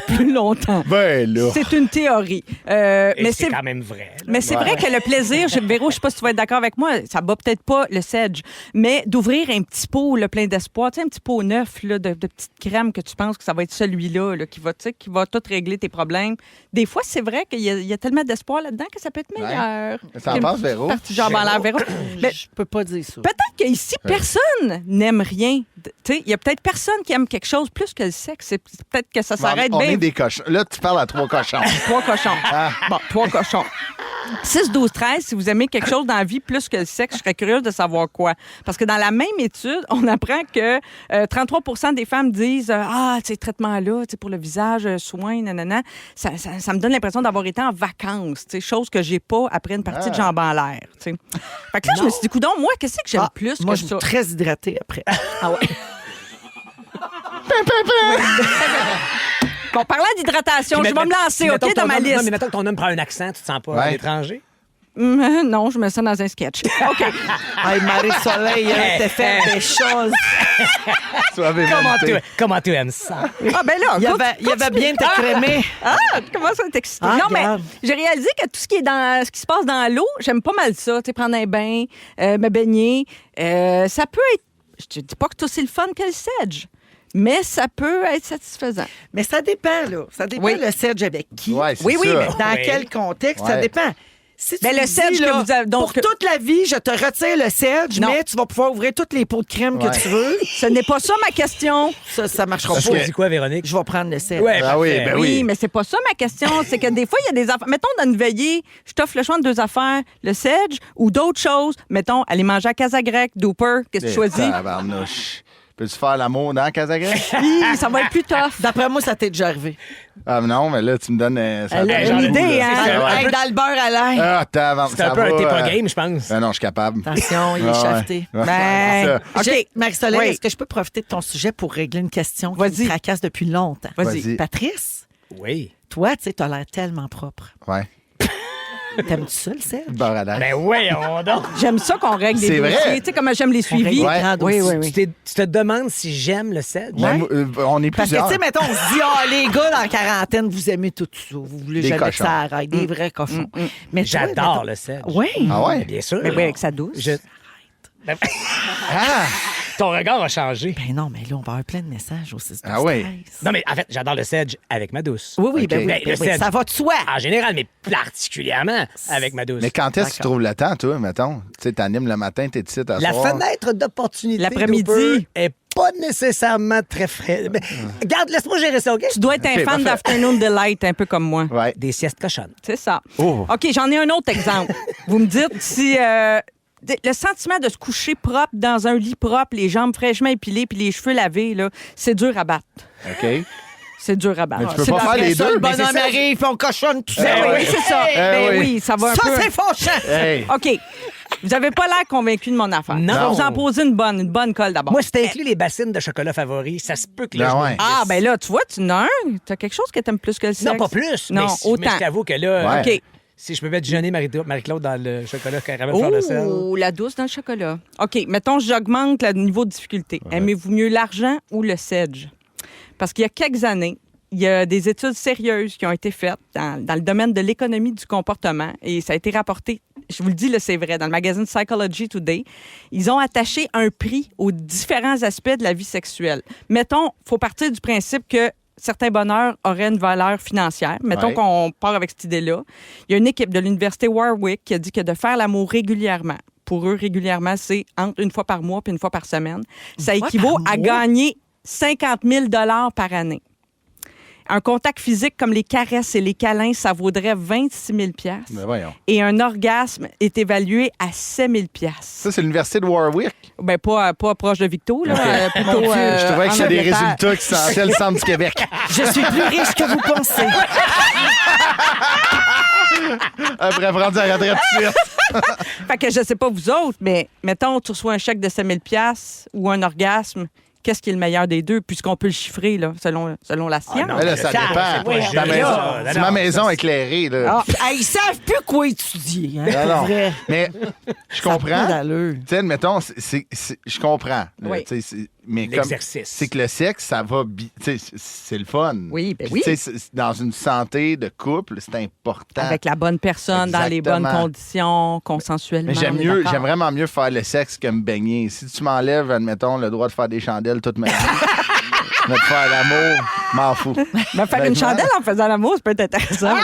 plus longtemps. Ben là. C'est une théorie. Mais c'est quand même vrai. Là. Mais c'est vrai que le plaisir, Véro, je sais pas si tu vas être d'accord avec moi, ça bat peut-être pas le sedge, mais d'ouvrir un petit pot là, plein d'espoir, un petit pot neuf là, de petite crème que tu penses que ça va être celui-là là, qui va tout régler tes problèmes. Des fois, c'est vrai qu'il y a tellement d'espoir là-dedans que ça peut être meilleur. Ça en passe, Véro? Genre en l'air, Véro. Mais Je peux pas dire ça. peut-être qu'ici, personne n'aime rien. Il y a peut-être personne qui aime quelque chose plus que le sexe. C'est peut-être que ça s'arrête On bien. est des cochons. Là, tu parles à 3 cochons. 3 cochons. Bon, 3 cochons. 6, 12, 13, si vous aimez quelque chose dans la vie plus que le sexe, je serais curieuse de savoir quoi. Parce que dans la même étude, on apprend que 33 des femmes disent ces traitements-là, pour le visage, soins, nanana, ça me donne l'impression d'avoir été en vacances, chose que j'ai pas après une partie de jambes en l'air. Fait que là, je me suis dit, coudonc, moi, qu'est-ce que j'aime plus Moi, que je suis ça? très hydratée après. Ah ouais. Bon, parlant d'hydratation, je vais me lancer, OK, dans ma liste. Non, mais mettons que ton homme prend un accent, tu te sens pas à l'étranger? Non, je mets ça dans un sketch. OK. Hey, Marie-Soleil, t'as fait des choses. Comment tu aimes ça? Ah, ben là, Il y avait bien t'écrémé. Ah, comment ça t'es excité? Ah, Non, mais regarde. j'ai réalisé que tout ce qui se passe dans l'eau, j'aime pas mal ça. Tu sais, prendre un bain, me baigner. Ça peut être. Je te dis pas que tout c'est le fun que le sedge, mais ça peut être satisfaisant. Mais ça dépend, là. Ça dépend Oui. le sedge avec qui. Ouais, c'est Oui, ça. mais Dans Oui. quel contexte, ça Ouais. dépend. Si tu Mais me le sedge dis, que là, vous avez- donc- pour toute la vie, je te retire le sedge, Non. mais tu vas pouvoir ouvrir toutes les pots de crème Ouais. que tu veux. Ce n'est pas ça ma question. Ça marchera Parce pas. Tu dis quoi, Véronique? Je vais prendre le sedge. Ouais, Ah oui, parfait. ben Oui, mais c'est pas ça ma question. C'est que des fois, il y a des affaires. Mettons, dans une veillée, je t'offre le choix de 2 affaires, le sedge ou d'autres choses. Mettons, aller manger à Casa Grecque, Dooper, qu'est-ce que tu choisis? Tabarnouche. Peux-tu faire l'amour dans Casagrec? Oui, ça va être plus tough. D'après moi, ça t'est déjà arrivé. Ah, non, mais là, tu me donnes. Ça Elle a me donne une le goût, idée, là. hein? C'est ça, ouais. Hey, dans le beurre à l'ail. Ah, t'as C'est un peu un t'es pas game, je pense. Ben non, je suis capable. Attention, il est Ah, ouais. shafté. Ouais. Ben, C'est ça. OK. Marie-Soleil, Oui. est-ce que je peux profiter de ton sujet pour régler une question qui Vas-y. me tracasse depuis longtemps? Vas-y. Patrice, Oui. toi, tu sais, t'as l'air tellement propre. Ouais. T'aimes-tu ça, le sedge? Beurre à l'ail. Ben voyons donc. J'aime ça qu'on règle des C'est dossiers. vrai. Tu sais, comme j'aime les suivis. règle Ouais. grand Oui, dossier. oui, oui. Tu te demandes si j'aime le sedge? Même, on est Parce que, plusieurs. tu sais, mettons, on se dit, les gars, dans la quarantaine, vous aimez tout ça. Vous voulez Des jamais cochons. que ça arrête. Des vrais cochons. Mais toi, J'adore mettons- le sedge. Oui. Ah ouais? Bien sûr. Mais oui, avec sa douce. Ah! Ton regard a changé. Ben non, mais là, on va avoir plein de messages au 6 Ah oui. Non, mais en fait, j'adore le sedge avec ma douce. Oui, oui, Ok. ben oui, Ben, ben le oui, sedge. ça va de soi. En général, mais particulièrement avec ma douce. Mais quand est-ce que tu D'accord. trouves le temps, toi, mettons? Tu sais, t'animes le matin, t'es ici, à La soir. fenêtre d'opportunité L'après-midi. d'Uber est pas nécessairement très frais. Mais, Garde, laisse-moi gérer ça, OK? Tu dois être un OK, fan parfait. d'Afternoon Delight, un peu comme moi. Ouais. Des siestes cochonnes. C'est ça. Oh. OK, j'en ai un autre exemple. Vous me dites si le sentiment de se coucher propre dans un lit propre, les jambes fraîchement épilées puis les cheveux lavés, là, c'est dur à battre. OK. C'est dur à battre. Mais tu peux C'est pas la- faire les Ça, deux. le mais c'est bonhomme ça. arrive, on cochonne tout ça. Ben oui, c'est ça. Ben oui, ça va un Ça, peu. c'est fâchant. Hey. OK. Vous n'avez pas l'air convaincu de mon affaire. Non. Je vais vous en poser une bonne colle d'abord. Moi, si t'inclus les bassines de chocolat favoris, ça se peut que là, Ben je me ouais. glisse. Ah, ben là, tu vois, tu en as un. Tu as quelque chose que tu aimes plus que le sexe. Non, pas plus. Non, mais, autant. mais je t'avoue que là, Ouais. OK. si je peux mettre jeûner Marie-Claude dans le chocolat caramel fleur de sel. Oh, la douce dans le chocolat. OK, mettons, j'augmente le niveau de difficulté. Aimez-vous mieux l'argent ou le sedge? Parce qu'il y a quelques années, il y a des études sérieuses qui ont été faites dans le domaine de l'économie du comportement et ça a été rapporté, je vous le dis, là, c'est vrai, dans le magazine Psychology Today. Ils ont attaché un prix aux différents aspects de la vie sexuelle. Mettons, il faut partir du principe que certains bonheurs auraient une valeur financière. Mettons Ouais. qu'on part avec cette idée-là. Il y a une équipe de l'Université Warwick qui a dit que de faire l'amour régulièrement, pour eux, régulièrement, c'est entre une fois par mois puis une fois par semaine. Ça fois équivaut par à mois? gagner 50 000 $ par année. Un contact physique comme les caresses et les câlins, ça vaudrait 26 000 Ben voyons. et un orgasme est évalué à 7 000 Ça, c'est l'université de Warwick. Ben, pas proche de Victo, là. OK. Plutôt, Je trouvais que en c'était des Angleterre. résultats qui sentaient le centre du Québec. Je suis plus riche que vous pensez. Après, prendre à la retraite tout de suite. Fait que je sais pas vous autres, mais mettons, tu reçois un chèque de 7 000 ou un orgasme, qu'est-ce qui est le meilleur des deux, puisqu'on peut le chiffrer là, selon la science. Mais là, ça dépend. Oui, Ta oui, maison- là, C'est ma maison éclairée. Là. Ah, ils savent plus quoi étudier. Hein, Non, pour non. vrai. Mais je Ça a pas comprends. d'allure. Tu sais, admettons, je comprends. là, Oui. tu sais, mais comme L'exercice. c'est que le sexe, ça va tu sais, c'est le fun. Oui, ben Puis, oui. tu sais, dans une santé de couple, c'est important. Avec la bonne personne, dans les bonnes Exactement. conditions, consensuellement. Mais on est d'accord. j'aime vraiment mieux faire le sexe que me baigner. Si tu m'enlèves, admettons, le droit de faire des chandelles toute ma vie, de faire l'amour, m'en fous. Mais faire une chandelle en faisant l'amour, ça peut être intéressant.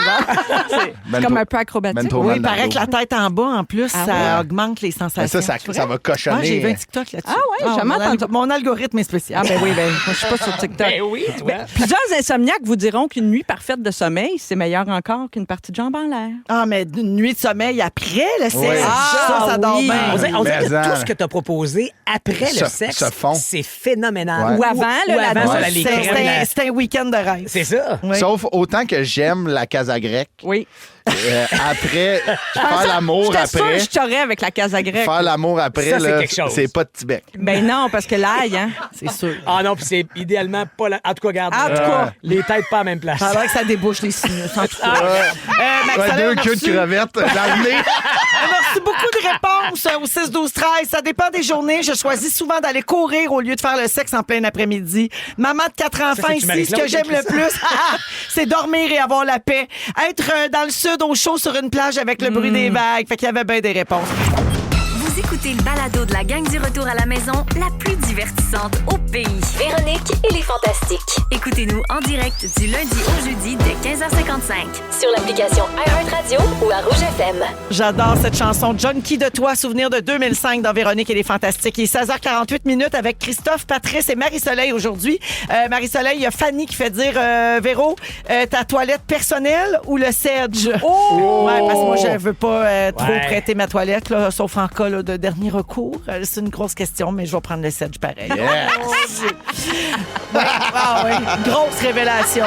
C'est Ben comme trop- un peu acrobatique. ben trop Oui, mal il dans paraît le que la dos. tête en bas, en plus, Ah ça ouais? augmente les sensations. Mais ça C'est va vrai? cochonner. Ouais, j'ai vu un TikTok là-dessus. Ah ouais, j'ai jamais mon entendu. Mon algorithme est spécial. Ah ben oui, ben, moi, je suis pas sur TikTok. Ben oui, tu vois. Plusieurs insomniaques vous diront qu'une nuit parfaite de sommeil, c'est meilleur encore qu'une partie de jambes en l'air. Ah, mais une nuit de sommeil après le sexe, Oui. ça dort oui. bien. On dirait que Mais tout ce que tu as proposé après le sexe, se fond. c'est phénoménal. Ouais. Ou avant, là, ou la avant, douche. ça, les crèmes, la- C'est un week-end de rêve. C'est ça. Oui. Sauf autant que j'aime la casa grecque, Oui. après, faire l'amour J'étais sûre que après, je t'aurais avec la casa grecque. faire l'amour après, Ça, c'est là, quelque chose. c'est pas de Tibet. Ben non, parce que l'ail, hein. C'est sûr. Ah non, puis c'est idéalement pas... En tout cas, regarde. En tout cas. les têtes pas à la même place. Ça a l'air que ça débouche les sinus, en tout cas. Max Ouais, Alain, deux on a queues de reçu- crevettes dans le nez. On a reçu beaucoup de réponses au 6, 12, 13. Ça dépend des journées. Je choisis souvent d'aller courir au lieu de faire le sexe en plein après-midi. Maman de 4 enfants c'est-tu ici, ce Marie-Claude que j'aime qui le écrit plus, c'est dormir et avoir la paix. Être dans le sud au chaud sur une plage avec le bruit des vagues. Fait qu'il y avait bien des réponses. Vous écoutez le balado de la gang du retour à la maison, la plus divertissante au pays. Véronique et les Fantastiques. Écoutez-nous en direct du lundi au jeudi dès 15h55. Sur l'application iHeartRadio ou à Rouge FM. J'adore cette chanson. Junkie de toi, souvenir de 2005 dans Véronique et les Fantastiques. Il est 16h48 minutes avec Christophe, Patrice et Marie-Soleil aujourd'hui. Marie-Soleil, il y a Fanny qui fait dire Véro, ta toilette personnelle ou le sedge? Oh! Ouais, parce que moi, je veux pas trop Ouais. prêter ma toilette, là, sauf en cas là, de dernier recours. C'est une grosse question, mais je vais prendre le sedge pareil. Ouais, ah ouais, grosse révélation.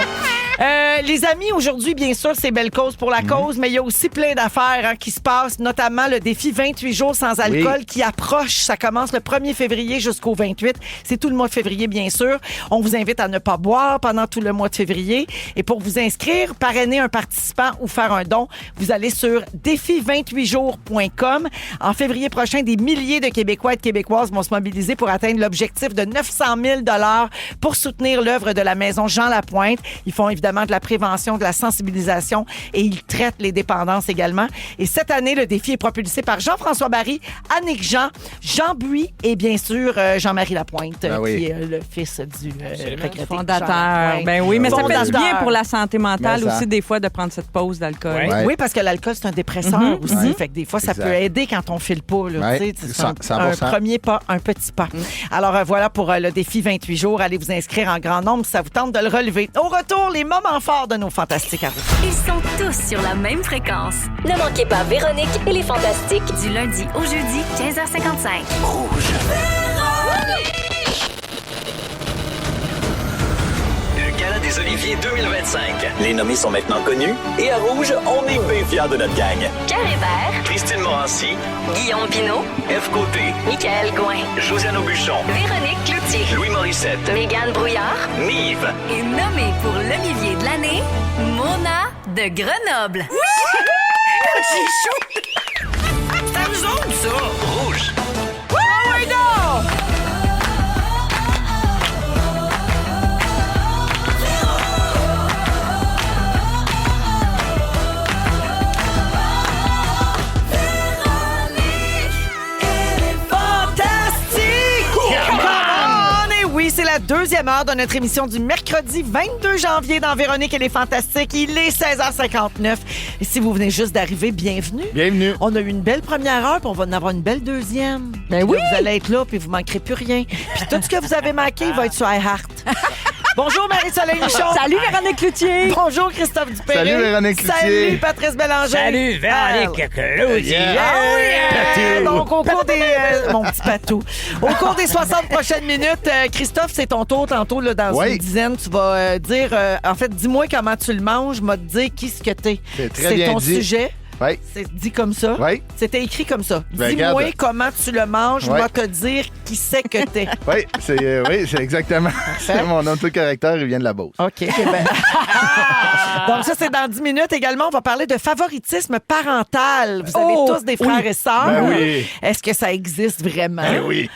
Les amis, aujourd'hui, bien sûr, c'est belle cause pour la cause, mais il y a aussi plein d'affaires qui se passent, notamment le défi 28 jours sans alcool qui approche. Ça commence le 1er février jusqu'au 28. C'est tout le mois de février, bien sûr. On vous invite à ne pas boire pendant tout le mois de février. Et pour vous inscrire, parrainer un participant ou faire un don, vous allez sur défi28jours.com. En février prochain, des milliers de Québécois et de Québécoises vont se mobiliser pour atteindre l'objectif de 900 000 $ pour soutenir l'œuvre de la Maison Jean Lapointe. Ils font évidemment de la prévention, de la sensibilisation et ils traitent les dépendances également. Et cette année, le défi est propulsé par Jean-François Barry, Annick Jean, Jean Buis et bien sûr Jean-Marie Lapointe, Ben oui. qui est le fils du regretté Jean Fondateur. Lapointe. Ben oui, mais ça fait du Fondateur. bien pour la santé mentale Mais ça. aussi, des fois, de prendre cette pause d'alcool. Ouais. Ouais. Oui, parce que l'alcool, c'est un dépresseur aussi. Fait que des fois, ça Exact. peut aider quand on file pas. Là, Ouais, tu sais, c'est un 100%. premier pas, un petit pas. Alors, voilà pour le défi 28 jours. Allez vous inscrire en grand nombre si ça vous tente de le relever. Au retour, les moments forts de nos fantastiques à Rouge. Ils sont tous sur la même fréquence. Ne manquez pas Véronique et les Fantastiques. Du lundi au jeudi, 15h55. Le Gala des Oliviers 2025. Les nommés sont maintenant connus et à Rouge, on est bien fiers de notre gang. Pierre Hébert, Christine Morancy, Guillaume Pinault, F. Côté, Michael Gouin, Josiane Aubuchon, Véronique Cloutier, Louis Morissette, Mégane Brouillard Nive. et nommé pour l'Olivier de l'année, Mona de Grenoble. Rouge. Fantastique! Come on! Et oui, c'est la deuxième heure de notre émission du mercredi 22 janvier dans Véronique et les Fantastiques. Il est 16h59. Et si vous venez juste d'arriver, bienvenue. Bienvenue. On a eu une belle première heure, puis on va en avoir une belle deuxième. Ben Puis là, oui! vous allez être là, puis vous manquerez plus rien. Puis tout ce que vous avez manqué va être sur iHeart. Bonjour Marie-Soleil Michon. Salut, Véronique Cloutier! Bonjour Christophe Dupéré. Salut, Véronique Cloutier. Salut Patrice Bélanger. Salut, Véronique Cloutier. Ah oui, donc au cours des... mon petit patou. Au cours des 60 prochaines minutes, Christophe, c'est ton tour tantôt là, dans Oui. une dizaine. Tu vas dire... en fait, dis-moi comment tu le manges, m'a te dire qui ce que t'es. C'est très bien ton dit. sujet. Oui. C'est dit comme ça. Oui. C'était écrit comme ça. Ben, Dis-moi regarde. comment tu le manges, je Ouais. vais te dire qui c'est que t'es. Oui, c'est exactement. C'est mon autocorrecteur, il vient de la Beauce. OK. Ben. Donc, ça, c'est dans 10 minutes. Également, on va parler de favoritisme parental. Vous avez tous des frères et sœurs. Ben oui. Est-ce que ça existe vraiment? Ben oui.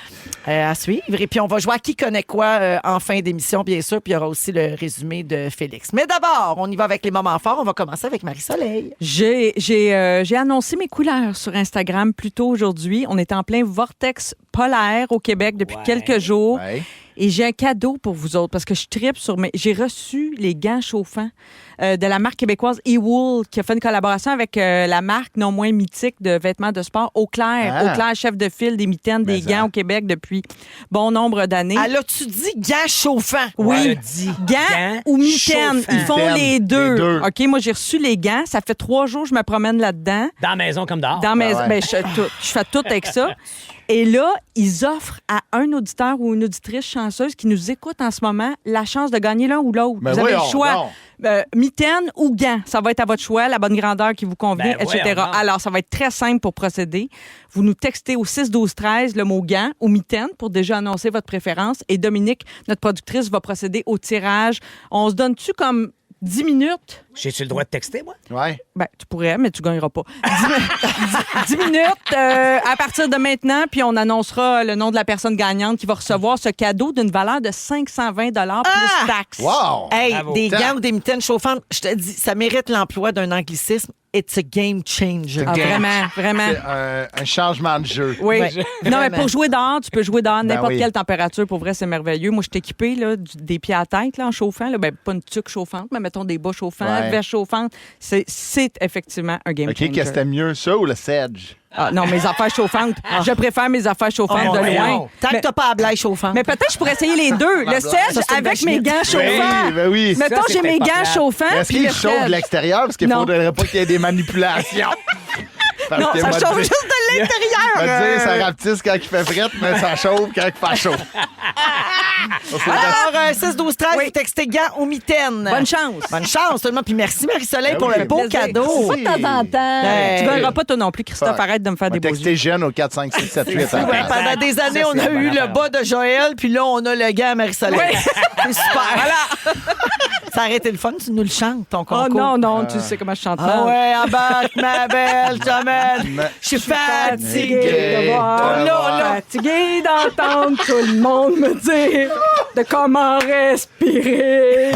À suivre. Et puis, on va jouer à qui connaît quoi en fin d'émission, bien sûr. Puis, il y aura aussi le résumé de Félix. Mais d'abord, on y va avec les moments forts. On va commencer avec Marie-Soleil. J'ai annoncé mes couleurs sur Instagram plus tôt aujourd'hui. On est en plein vortex polaire au Québec depuis quelques jours. Ouais. Et j'ai un cadeau pour vous autres parce que je tripe sur mes... J'ai reçu les gants chauffants de la marque québécoise eWool qui a fait une collaboration avec la marque non moins mythique de vêtements de sport Auclair. Ah. Auclair, chef de file des mitaines, des Mais gants ça. au Québec depuis bon nombre d'années. Alors, tu dis gants chauffants? Oui, Elle a dit gants ou mitaines. chauffants. Ils font Mitaines, les deux. les deux. OK, moi, j'ai reçu les gants. Ça fait 3 jours que je me promène là-dedans. Dans la maison comme dehors. Dans mes... ouais. ben, je fais tout avec ça. Et là, ils offrent à un auditeur ou une auditrice chanceuse qui nous écoute en ce moment la chance de gagner l'un ou l'autre. Ben vous avez le voyons choix. donc. Mitaine ou gants. Ça va être à votre choix, la bonne grandeur qui vous convient, Ben etc. voyons donc. Alors, ça va être très simple pour procéder. Vous nous textez au 6-12-13 le mot gants ou mitaine pour déjà annoncer votre préférence. Et Dominique, notre productrice, va procéder au tirage. On se donne-tu comme 10 minutes? J'ai-tu le droit de texter, moi? Ouais. Ben, tu pourrais, mais tu gagneras pas. 10 minutes à partir de maintenant, puis on annoncera le nom de la personne gagnante qui va recevoir ce cadeau d'une valeur de 520 plus taxes. Wow! Hey, Bravo. des Tant. gants ou des mitaines chauffantes, je te dis, ça mérite l'emploi d'un anglicisme. It's a game changer. Ah, vraiment, vraiment. C'est un changement de jeu. Oui. Ouais, Non, mais vraiment. pour jouer dehors, tu peux jouer dehors à Ben n'importe oui. quelle température. Pour vrai, c'est merveilleux. Moi, je suis équipée là, des pieds à tête là, en chauffant. Là. Ben, pas une tuque chauffante, mais mettons des bas chauffants, Ouais. vestes chauffantes. C'est effectivement un game OK, changer. qu'est-ce que c'était mieux, ça ou le Sedge? Ah, non, mes affaires chauffantes. Je préfère mes affaires chauffantes Oh, de voyons. loin. Tant que Mais- t'as pas la blague chauffante. Mais peut-être que je pourrais essayer les deux. Le Ça, Sedge c'est une avec mes belle gants chauffants. Oui, ben oui. Mettons, Ça, j'ai c'est mes peut-être gants pas chauffants. Mais est-ce puis qu'il le chauffe de Sedge. l'extérieur? Parce qu'il ne Non. faudrait pas qu'il y ait des manipulations. Parce Non, que ça moi, chauffe dire- juste de l'intérieur. moi, dire, ça rapetisse quand il fait frette, mais ça chauffe quand il fait chaud. Alors, 6-12-13, Oui. vous textez gants ou mitaines. Bonne chance. Bonne chance, tout le monde. Puis merci, Marie-Soleil, Ben pour oui, le beau plaisir. cadeau. Pas de temps en temps. Hey. Tu gagneras pas toi non plus, Christophe. Ouais. Arrête de me faire On va des beaux texter jeune au 4, 5, 6, 7, 8. Ouais, pendant des années, on a c'est eu une le bonne bas de Joël, puis là, on a le gant à Marie-Soleil. C'est super. Voilà. Ça aurait été le fun, tu nous le chantes, ton Oh concours. non, non, tu sais comment je chante Ah mal. ouais, embarque, ma belle, je t'emmène. Je suis fatiguée. de voir. Oh là, là. Fatigué d'entendre tout le monde me dire de comment respirer.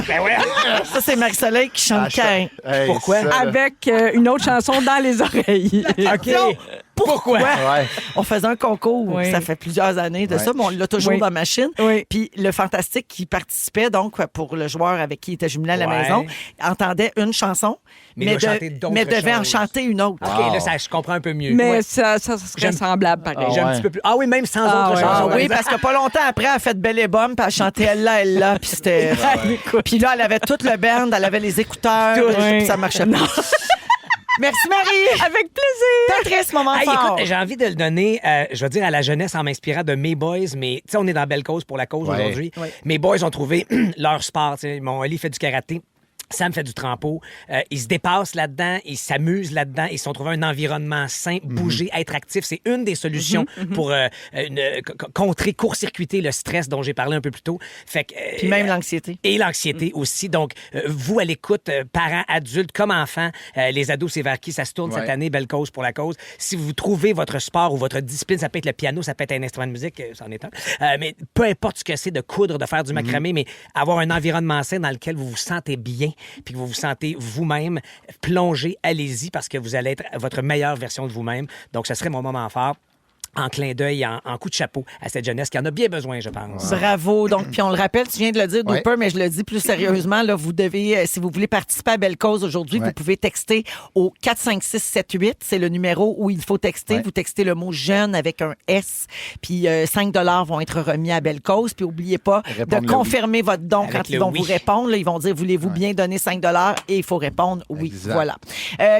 Ça, c'est Marie-Soleil qui chante Cain. Pourquoi? Avec une autre chanson dans les oreilles. OK. Pourquoi? Ouais. On faisait un concours, Oui. ça fait plusieurs années de ça, mais on l'a toujours Oui. dans la machine. Oui. Puis le Fantastique qui participait, donc, pour le joueur avec qui il était jumelé à la Ouais. maison, entendait une chanson, Mais il doit chanter d'autres mais devait en choses. chanter une autre. OK, là, ça, je comprends un peu mieux. Mais Ouais. ça serait J'aime- semblable, pareil. J'ai un ouais. petit peu plus. Ah oui, même sans Ah autre ouais. chose. Ah par oui, exemple. parce que pas longtemps après, elle a fait Belle et Bomme, puis elle chantait Elle là, puis c'était... Puis là, elle avait tout le band, elle avait les écouteurs, Tout, puis oui. ça marchait pas. Merci, Marie! Avec plaisir. T'as triste moment Hey, fort. écoute, j'ai envie de le donner, je vais dire, à la jeunesse en m'inspirant de mes boys, mais tu sais, on est dans belle cause pour la cause Ouais. aujourd'hui. Ouais. Mes boys ont trouvé leur sport. Tu sais, mon Ali fait du karaté. Sam fait du trempeau. Ils se dépassent là-dedans, ils s'amusent là-dedans, ils se sont trouvés un environnement sain, bouger, être actif. C'est une des solutions pour contrer, court-circuiter le stress dont j'ai parlé un peu plus tôt. Fait que, Puis même l'anxiété. et l'anxiété aussi. Donc, vous, à l'écoute, parents, adultes, comme enfants, les ados, c'est vers qui ça se tourne cette Ouais. année, belle cause pour la cause. Si vous trouvez votre sport ou votre discipline, ça peut être le piano, ça peut être un instrument de musique, c'en est un. Mais peu importe ce que c'est de coudre, de faire du macramé, mais avoir un environnement sain dans lequel vous vous sentez bien, puis que vous vous sentez vous-même, plongez, allez-y, parce que vous allez être votre meilleure version de vous-même. Donc, ce serait mon moment fort. En clin d'œil, en coup de chapeau à cette jeunesse qui en a bien besoin, je pense. Bravo. Donc, puis on le rappelle, tu viens de le dire, Ouais. Dooper, mais je le dis plus sérieusement. Là, vous devez, si vous voulez participer à Belle Cause aujourd'hui, Ouais. vous pouvez texter au 45678. C'est le numéro où il faut texter. Ouais. Vous textez le mot jeune avec un S. Puis 5 vont être remis à Belle Cause. Puis n'oubliez pas Répondre de le confirmer votre don Avec quand ils le vont oui. vous répondre. Là, ils vont dire, voulez-vous bien donner 5 et il faut répondre oui. Exact. Voilà.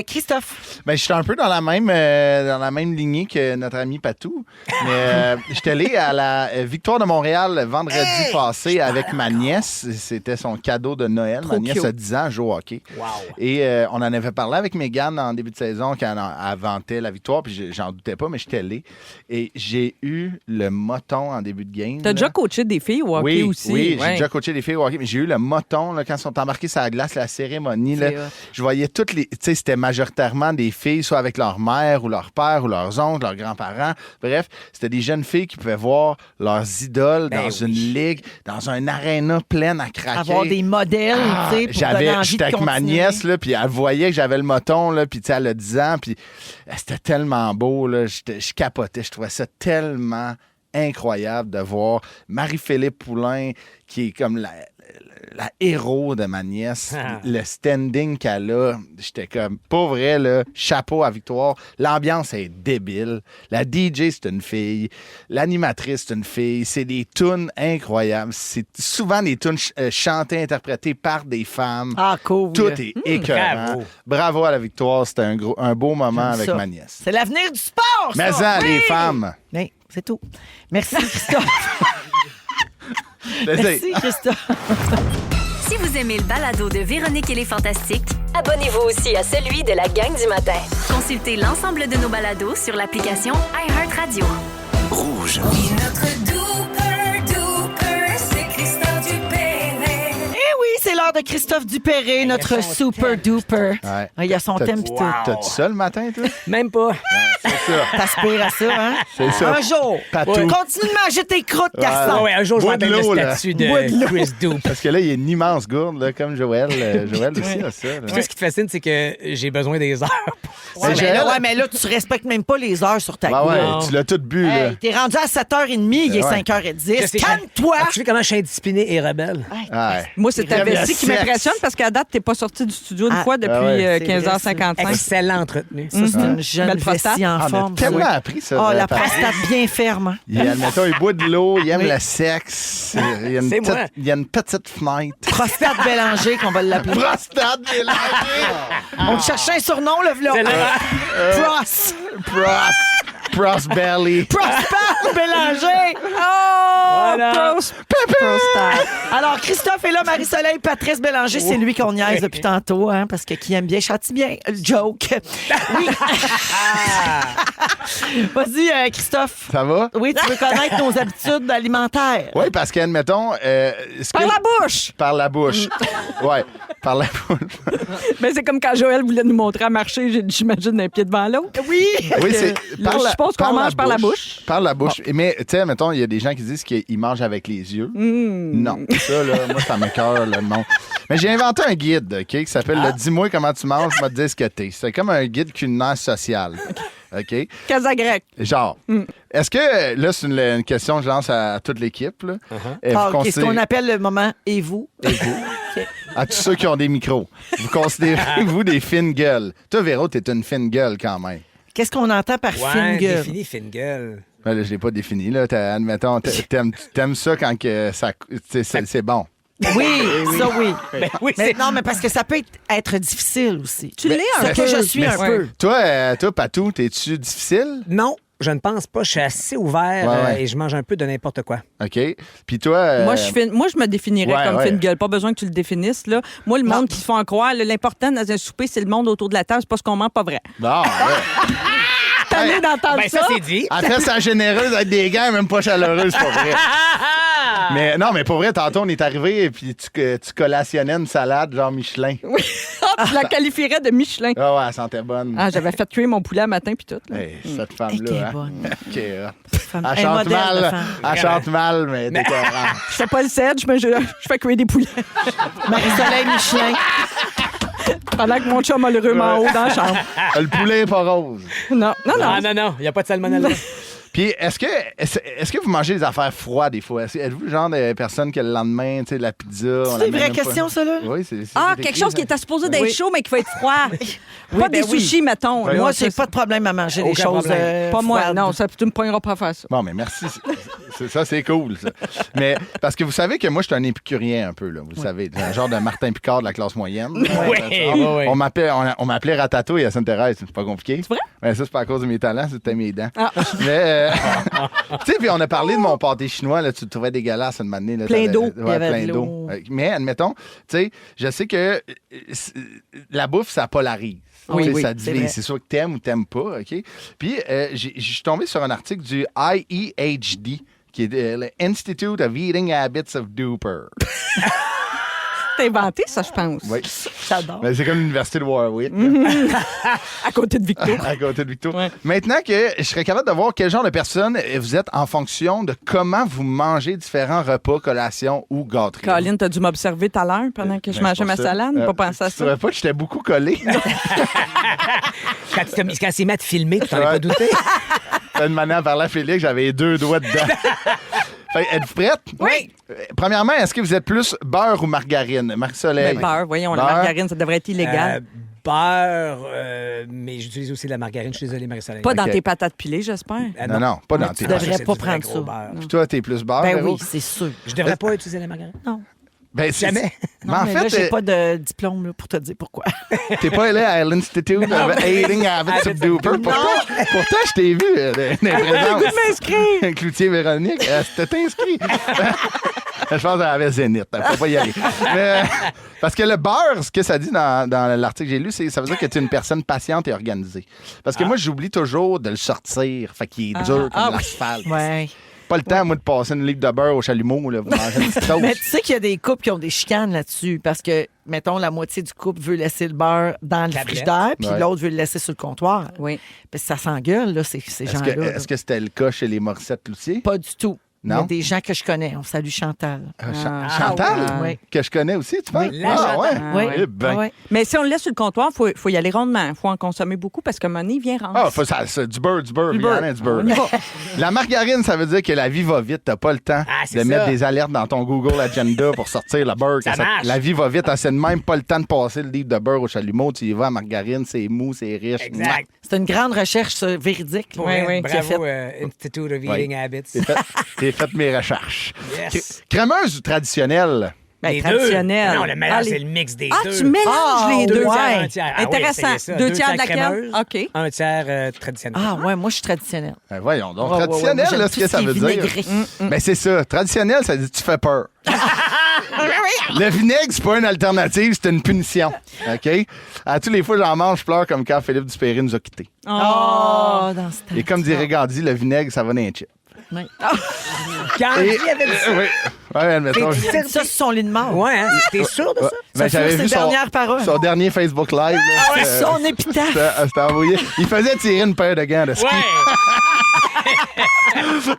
Christophe. Ben, je suis un peu dans la même lignée que notre ami Patou. partout. Mais j'étais allé à la Victoire de Montréal vendredi passé avec ma nièce. C'était son cadeau de Noël. Ma nièce a 10 ans, elle joue au hockey. Wow. Et on en avait parlé avec Mégane en début de saison quand elle vantait la victoire, puis j'en doutais pas, mais j'étais allé. Et j'ai eu le moton en début de game. T'as déjà coaché des filles au hockey aussi? Oui, Ouais. j'ai déjà coaché des filles au hockey, mais j'ai eu le moton là, quand ils sont embarqués sur la glace, la cérémonie. Là, C'est hot. je voyais toutes les... Tu sais, c'était majoritairement des filles, soit avec leur mère ou leur père ou leurs oncles, leurs grands-parents. Bref, c'était des jeunes filles qui pouvaient voir leurs idoles dans une ligue, dans un aréna plein à craquer. Avoir des modèles, tu sais, pour donner envie J'étais de avec ma continuer. nièce, là, puis elle voyait que j'avais le moton, là, puis tu sais, elle a 10 ans, puis c'était tellement beau, là, je capotais, je trouvais ça tellement incroyable de voir Marie-Philippe Poulain, qui est comme la héros de ma nièce, le standing qu'elle a, j'étais comme, pas vrai, là, chapeau à Victoire. L'ambiance est débile. La DJ, c'est une fille. L'animatrice, c'est une fille. C'est des tunes incroyables. C'est souvent des tunes chantées, interprétées par des femmes. Ah, cool. Tout est écœurant. bravo. Bravo à la Victoire. C'était un beau moment J'aime avec ça. ma nièce. C'est l'avenir du sport, ça! Mais ça, Oui! les femmes. Oui, c'est tout. Merci, Christophe. Merci, Christophe. Si vous aimez le balado de Véronique et les Fantastiques, Abonnez-vous aussi à celui de la gang du matin. consultez l'ensemble de nos balados sur l'application iHeartRadio. Rouge. Eh oui, c'est l'heure de Christophe Dupéré, notre super duper. Ouais. Il y a son thème pis tout. T'as-tu ça le matin, toi? Même pas. C'est ça. T'aspires à ça, hein? C'est ça. Un jour. Patou. Continue de manger tes croûtes, garçon. Ouais, un jour, je vais Bois de atteindre le l'eau, là. statut Bois de de l'eau. Chris Dupe. Parce que là, il y a une immense gourde, là, comme Joël. Joël aussi a ça. là. Puis, ce qui te fascine, c'est que j'ai besoin des heures. Ouais, Mais mais là, tu respectes même pas les heures sur ta Ah ouais, gourde. tu l'as tout bu, là. Hey, t'es rendu à 7h30, il est Ouais. 5h10. Calme-toi! Tu sais comment je suis indiscipliné et rebelle? Ouais. Moi, c'est ta J'aime le vessie qui sexe. m'impressionne parce qu'à date, t'es pas sorti du studio une fois depuis ouais. C'est vrai, 15h55. Excellent entretenu. Ça, c'est une jeune Belle prostate. vessie en Ah, on a forme. tellement ça. appris ça. Oh, de la Patrick. prostate bien ferme. hein. Admettons, il boit de l'eau, il aime Oui. le sexe. Il y a une C'est petite- moi. il y a une petite fenêtre. Prostate Bélanger, qu'on va l'appeler. Prostate mélangée. On te cherchait un surnom, le v'là. C'est Pros. Pros belly. Prostate Bélanger. Voilà. Prostate. Alors, Christophe est là, Marie-Soleil, Patrice Bélanger, c'est lui qu'on niaise depuis tantôt, hein, parce que qui aime bien châtie bien. Le joke. Oui. Vas-y, Christophe. Ça va? Oui, tu veux connaître nos habitudes alimentaires. Oui, parce qu'admettons. Par la bouche! Par la bouche. Oui, par la bouche. Ben, c'est comme quand Joël voulait nous montrer à marcher, j'imagine, d'un pied devant l'autre. Oui. Oui, c'est. Là, je pense qu'on mange par la bouche. Par la bouche. Mais, tu sais, mettons, il y a des gens qui disent qu'ils mangent avec les yeux. Non. Ça, là, moi, ça m'écoeure, là, non. Mais j'ai inventé un guide, OK, qui s'appelle le Dis-moi comment tu manges, je vais te dire ce que t'es. C'est comme un guide culinaire social. OK? Casagrec. Genre, est-ce que, là, c'est une question que je lance à toute l'équipe, là. Vous Ah, OK, ce qu'on considérez- appelle le moment « et vous à tous ceux qui ont des micros, vous considérez-vous des fines gueules? Toi, Véro, t'es une fine gueule quand même. ». Qu'est-ce qu'on entend par fine Ouais, gueule? défini fine gueule. Ben, là, je l'ai pas défini, là. Admettons, t'aimes ça quand que ça, c'est bon. Oui, ça oui. Ben oui, Mais c'est... non, mais parce que ça peut être difficile aussi. Tu l'es un Ce peu. que je suis un peu. Toi, Patou, t'es-tu difficile? Non, je ne pense pas. Je suis assez ouvert Ouais. et je mange un peu de n'importe quoi. OK. Puis toi... Moi, je me définirais ouais, comme ouais. fine gueule. Pas besoin que tu le définisses. Là. Moi, le monde qui se font croire, là, l'important dans un souper, c'est le monde autour de la table. C'est pas ce qu'on mange, pas vrai. Bon, ouais. T'as d'entendre Ben, ça, c'est dit. Elle fait sa généreuse avec des gars, même pas chaleureuse, c'est pas vrai. Mais non, mais pour vrai, tantôt, on est arrivé et puis tu collationnais une salade genre Michelin. Ah, tu la qualifierais de Michelin. Ah ouais, elle sentait bonne. Ah, j'avais fait cuire mon poulet le matin puis tout. Là. Hey, cette Elle femme-là, est hein. bonne. OK, Femme- elle un chante modèle de mal. femme. Elle chante mal, mais déclarante. Je fais pas le sedge, mais je fais cuire des poulets. Marie-Soleil Michelin. Pendant que mon chum a le rhume en haut dans la chambre. Le poulet est pas rose. Non. Non, il n'y a pas de salmonelle là. Puis, est-ce que vous mangez des affaires froides des fois? Êtes-vous le genre de personne que le lendemain, tu sais, la pizza... on C'est la une vraie met même pas? question, ça, là? Oui, c'est Ah, c'est quelque écrit, chose ça. qui est supposé d'être Oui. chaud, mais qui va être froid. Oui, Pas ben des oui. sushis, mettons. là. Moi, Ça, j'ai pas de problème à manger des Aucun choses problème. Pas moi, froides. non. Ça, tu me poigneras pas à faire ça. Bon, mais merci. Ça, c'est cool, ça. Mais parce que vous savez que moi, je suis un épicurien un peu, là. Vous le savez. Un genre de Martin Picard de la classe moyenne. Oui. On m'appelait Ratatouille à Sainte-Thérèse. C'est pas compliqué. C'est vrai? Ouais, ça, c'est pas à cause de mes talents, c'était mes dents. Mais, tu sais, puis on a parlé de mon pâté chinois, là. Tu le trouvais dégueulasse une matinée. Là, Plein d'eau. Il y avait plein de d'eau. l'eau. Mais, admettons, tu sais, je sais que la bouffe, ça polarise. Oui, Tu sais, oui, ça c'est divise. vrai. C'est sûr que t'aimes ou t'aimes pas, OK? Puis, je suis tombé sur un article du IEHD, qui est l'Institute of Eating Habits of Duper. T'as inventé ça, je pense. Oui. J'adore. Ben, c'est comme l'Université de Warwick. À côté de Victo. À côté de Victo. Ouais. Maintenant que je serais capable de voir quel genre de personne vous êtes en fonction de comment vous mangez différents repas, collations ou gâteries. Colin, t'as dû m'observer tout à l'heure pendant que je Ben, mangeais c'est ma pour ça. salade. Pas penser à Tu trouvais ça. pas que j'étais beaucoup collé? Quand c'est mis à te filmer, tu t'en as Ouais. pas douté. Une manière par là, Félix, j'avais 2 doigts dedans. Fait, êtes-vous prête? Oui. Premièrement, est-ce que vous êtes plus beurre ou margarine? Marie-Soleil. Mais beurre, voyons, la Beurre. margarine, ça devrait être illégal. Beurre, mais j'utilise aussi de la margarine. Je suis désolé, Marie-Soleil. Pas dans OK. tes patates pilées, j'espère. Non, pas dans tu tes devrais C'est pas du vrai prendre gros ça. beurre. Puis toi, t'es plus beurre, Ben Véro? oui, c'est sûr. Je devrais pas utiliser la margarine? Non. Ben, c'est- Jamais. Mais Non, en mais fait, là, j'ai pas de diplôme là, pour te dire pourquoi. t'es pas allé à l'Institute of Eating Habits of Duper. Pourtant, je t'ai vu dans les présences. m'inscrire. Cloutier Véronique, t'es inscrit. Je pense qu'elle avait Zénith. Elle ne peut pas y aller. Mais, parce que le beurre, ce que ça dit dans l'article que j'ai lu, ça veut dire que tu es une personne patiente et organisée. Parce que moi, j'oublie toujours de le sortir. Fait qu'il est dur comme l'asphalte. Ouais. Pas le temps, moi, de passer une livre de beurre au chalumeau. Là, vous mangez une petite toast. Mais tu sais qu'il y a des couples qui ont des chicanes là-dessus parce que, mettons, la moitié du couple veut laisser le beurre dans le Tablette. frigidaire puis Ouais. l'autre veut le laisser sur le comptoir. Oui. Puis ça s'engueule, là, ces gens-là. là. Est-ce que c'était le cas chez les Morissette-Cloutier? Pas du tout. Non? Il y a des gens que je connais. On salue Chantal. Chantal? oui. Que je connais aussi, tu penses? Oui. La Chantal. ouais. Oui. Eh ben. Ah ouais. Mais si on le laisse sur le comptoir, il faut y aller rondement. Il faut en consommer beaucoup parce que money vient rendre. Ah, c'est du beurre. Il y en a du beurre. On y va. La margarine, ça veut dire que la vie va vite. T'as pas le temps Ah, c'est de ça. mettre des alertes dans ton Google Agenda pour sortir le beurre. Ça Que marche. la vie va vite. C'est même pas le temps de passer le livre de beurre au chalumeau. Tu y vas à margarine, c'est mou, c'est riche. Exact. C'est une grande recherche véridique. Pour Oui, vrai, oui. Qui a Bravo, fait- Institute of Eating Habits. J'ai fait mes recherches. Yes. Crémeuse ou traditionnelle? Ben, Les traditionnel. deux. Non, le meilleur, Allez. c'est le mix des Ah, deux. tu mélanges Ah, les deux. ouais. tiers, un tiers. Ah oui, Intéressant. essayez ça. 2 tiers de laquelle? crémeuse, OK. Un tiers traditionnel. Ah, ouais, moi, je suis traditionnelle. Ben voyons donc. Ouais, ouais, Traditionnel, ouais, moi, là, j'aime ce tout que ce ça qui est veut dire. vinaigré. Ben, c'est ça. Traditionnel, ça dit tu fais peur. Le vinaigre, c'est pas une alternative, c'est une punition. OK? À tous les fois que j'en mange, je pleure comme quand Philippe Dupéry nous a quittés. Oh, dans ce temps. Et comme dirait Gandhi, le vinaigre, ça va dans les chips. Ouais. Gandhi Et- avait dit ça. Oui. Ouais, admettons. Ça, c'est son lit de mort. Ouais, hein? T'es sûr de ça? Ben, Ça, c'est ses dernières paroles. son dernier Facebook Live. là, Ouais, c'était- son épitaphe. c'était envoyé. Il faisait tirer une paire de gants de ski. Ouais.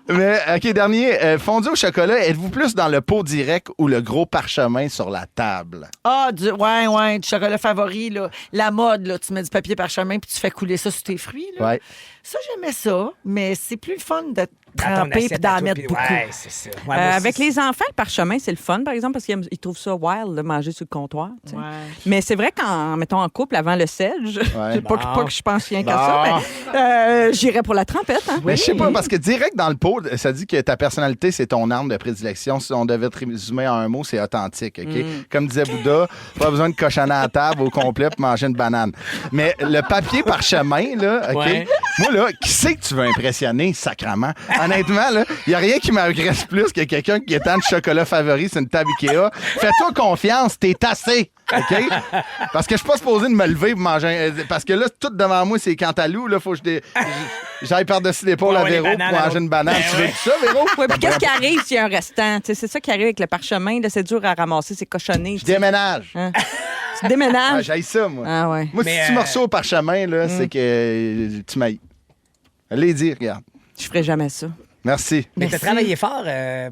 Mais, OK, dernier. Fondu au chocolat, êtes-vous plus dans le pot direct ou le gros parchemin sur la table? Ah, du chocolat favori, là. La mode, là. Tu mets du papier parchemin puis tu fais couler ça sur tes fruits, là. Ouais. Ça, j'aimais ça, mais c'est plus fun de Dans ton tremper puis assiette à d'en toi, mettre puis- beaucoup. Ouais, c'est ça. Ouais, moi aussi, Avec les enfants, le parchemin, c'est le fun, par exemple, parce qu'ils trouvent ça wild de manger sur le comptoir. tu sais. Ouais. Mais c'est vrai qu'en mettons en couple avant le sedge, c'est pas, Bon. pas que je pense rien qu'à Bon. ça, mais j'irais pour la trempette. Hein? Mais je sais pas, parce que direct dans le pot, ça dit que ta personnalité, c'est ton arme de prédilection. Si on devait te résumer en un mot, c'est authentique. OK? Comme disait Bouddha, pas besoin de cochonner à la table au complet pour manger une banane. Mais le papier parchemin, là, OK? Ouais. Moi, là, qui sait que tu veux impressionner, sacrement? Honnêtement, là, il n'y a rien qui m'agresse plus que quelqu'un qui est en chocolat favori sur une table Ikea. Fais-toi confiance, t'es tassé. OK? Parce que je suis pas supposé de me lever pour manger. Parce que là, tout devant moi, c'est Cantalou. Là, faut que j'aille par-dessus l'épaule Ouais, à ouais, les Véro pour bananes, manger alors. une banane. Ben Tu veux ouais. ça, Véro? Oui, puis qu'est-ce qui arrive s'il y a un restant? Tu sais, c'est ça qui arrive avec le parchemin. Là, c'est dur à ramasser, c'est cochonné. Je déménage. Hein? Tu Ah, déménages. j'aille ça, moi. Ah ouais. Moi, Mais, si tu me reçois au parchemin, là, c'est que tu m'ailles. Allez dire, regarde. Je ferais jamais ça. Merci. Mais t'as Merci. travaillé fort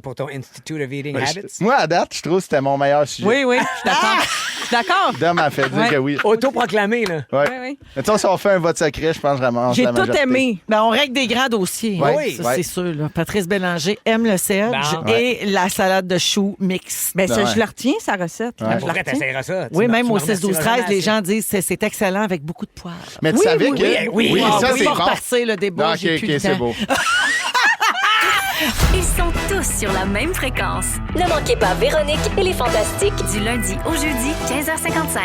pour ton Institute of Eating Habits. Moi, à date, je trouve que c'était mon meilleur sujet. Oui, oui, je suis d'accord. Je suis d'accord. Dom m'a fait dire Ouais. que oui. Autoproclamé, là. Ouais. Oui, oui. Mais tu sais, si on fait un vote secret, je pense que je ramasse J'ai la tout majorité. aimé. Ben, on règle des grands dossiers. Ouais. Oui. Ça, Ouais. c'est sûr. Là. Patrice Bélanger aime le sedge Bon. et la salade de choux mix. Ben, ça, Ouais. je la retiens, sa recette. Ouais. Je Pour la vrai, retiens. t'essaieras ça. Oui, même au me remercieras 6-12-13, jamais les assez. gens disent que c'est excellent avec beaucoup de poivre. Mais tu Oui, savais oui, que. oui, ça, on c'est va bon. repartir le débat. Ah, OK, j'ai plus OK, le c'est temps. beau. Ils sont tous sur la même fréquence. Ne manquez pas Véronique et les Fantastiques. Du lundi au jeudi, 15h55.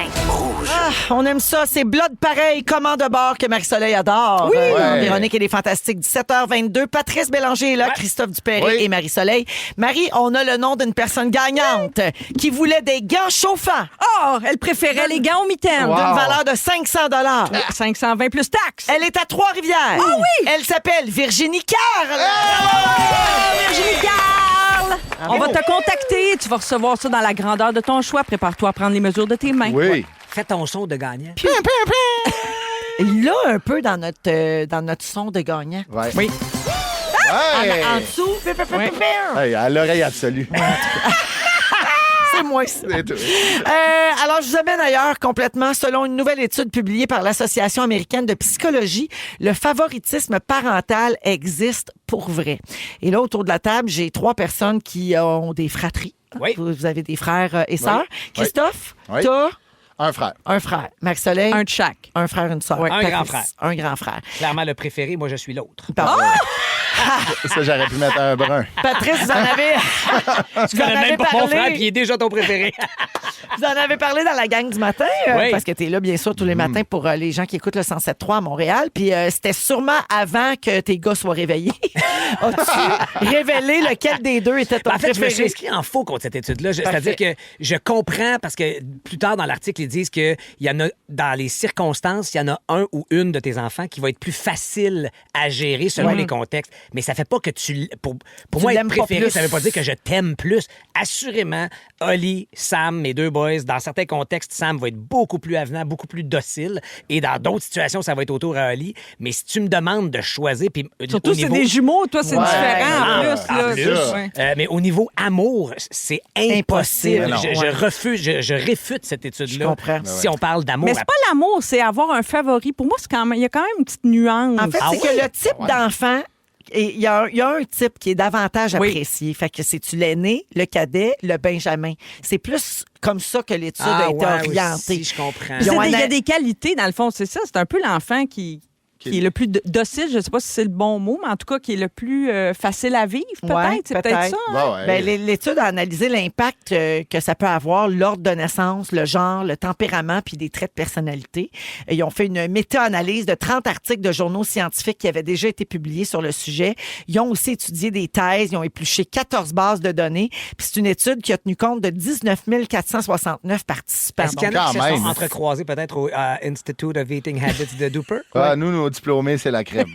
Ah, on aime ça. C'est Blood pareil, comment de bord que Marie-Soleil adore. Ouais. Véronique et les Fantastiques, 17h22. Patrice Bélanger est là, Christophe Dupéret Oui. et Marie-Soleil. Marie, on a le nom d'une personne gagnante qui voulait des gants chauffants Oh, elle préférait les gants au mitaine. Wow. d'une valeur de 500 520 plus taxes. Elle est à Trois-Rivières. Ah oui! Elle s'appelle Virginie Carl. Virginie Carl! On va te contacter. Tu vas recevoir ça dans la grandeur de ton choix. Prépare-toi à prendre les mesures de tes mains. Oui. Fais ton son de gagnant. Là, un peu dans notre son de gagnant. Ouais. Oui. Ouais. En dessous, Hey, à l'oreille absolue. c'est moi ça. C'est tout. Alors, je vous amène ailleurs complètement. Selon une nouvelle étude publiée par l'Association américaine de psychologie, le favoritisme parental existe pour vrai. Et là, autour de la table, j'ai 3 personnes qui ont des fratries. Oui. Vous avez des frères et sœurs. Christophe, Oui. t'as Un frère. un frère. Marie-Soleil, Un de chaque. un frère, une sœur. Oui. Un Patrice, grand frère. Un grand frère. Clairement, le préféré, moi, je suis l'autre. Pardon. Ça, j'aurais pu mettre un brun. Patrice, vous en avez, Tu connais même pas mon frère, puis il est déjà ton préféré. vous en avez parlé dans la gang du matin, Oui. parce que tu es là, bien sûr, tous les matins pour les gens qui écoutent le 107.3 à Montréal. Puis c'était sûrement avant que tes gars soient réveillés. As-tu révélé lequel des deux était ton En fait, je me suis préféré? inscrit en faux contre cette étude-là. Parfait. C'est-à-dire que je comprends, parce que plus tard dans l'article, ils disent qu'il y en a, dans les circonstances, il y en a un ou une de tes enfants qui va être plus facile à gérer selon les contextes. Mais ça fait pas que tu... Pour moi, être l'aimes pas préféré, plus. ça veut pas dire que je t'aime plus. Assurément, Oli, Sam, mes 2 boys, dans certains contextes, Sam va être beaucoup plus avenant, beaucoup plus docile. Et dans d'autres situations, ça va être autour à Oli. Mais si tu me demandes de choisir... Puis, Surtout, au c'est niveau- des jumeaux. Toi, c'est Ouais. différent en plus. En là. plus. Ouais. Mais au niveau amour, c'est impossible. Impossible. Je refuse, je réfute cette étude-là. Je comprends. Si on parle d'amour. Mais c'est pas l'amour, c'est avoir un favori. Pour moi, il y a quand même une petite nuance. En fait, Ah c'est oui? que le type d'enfant, et il y a un type qui est davantage Oui. apprécié. Fait que c'est-tu l'aîné, le cadet, le benjamin. C'est plus comme ça que l'étude a été orientée. Si, je comprends. Ils ont Il y un- a des qualités, dans le fond, c'est ça. C'est un peu l'enfant qui est le plus docile, je ne sais pas si c'est le bon mot, mais en tout cas, qui est le plus facile à vivre, peut-être. Ouais, C'est peut-être ça. hein? Bah ouais. Ben, l'étude a analysé l'impact que ça peut avoir, l'ordre de naissance, le genre, le tempérament, puis des traits de personnalité. Ils ont fait une méta-analyse de 30 articles de journaux scientifiques qui avaient déjà été publiés sur le sujet. Ils ont aussi étudié des thèses, ils ont épluché 14 bases de données, puis c'est une étude qui a tenu compte de 19 469 participants. Est-ce qu'il y en Quand a qui se même. sont entrecroisés peut-être au Institute of Eating Habits de Duper? Ah, nous, nos diplômés, c'est la crème.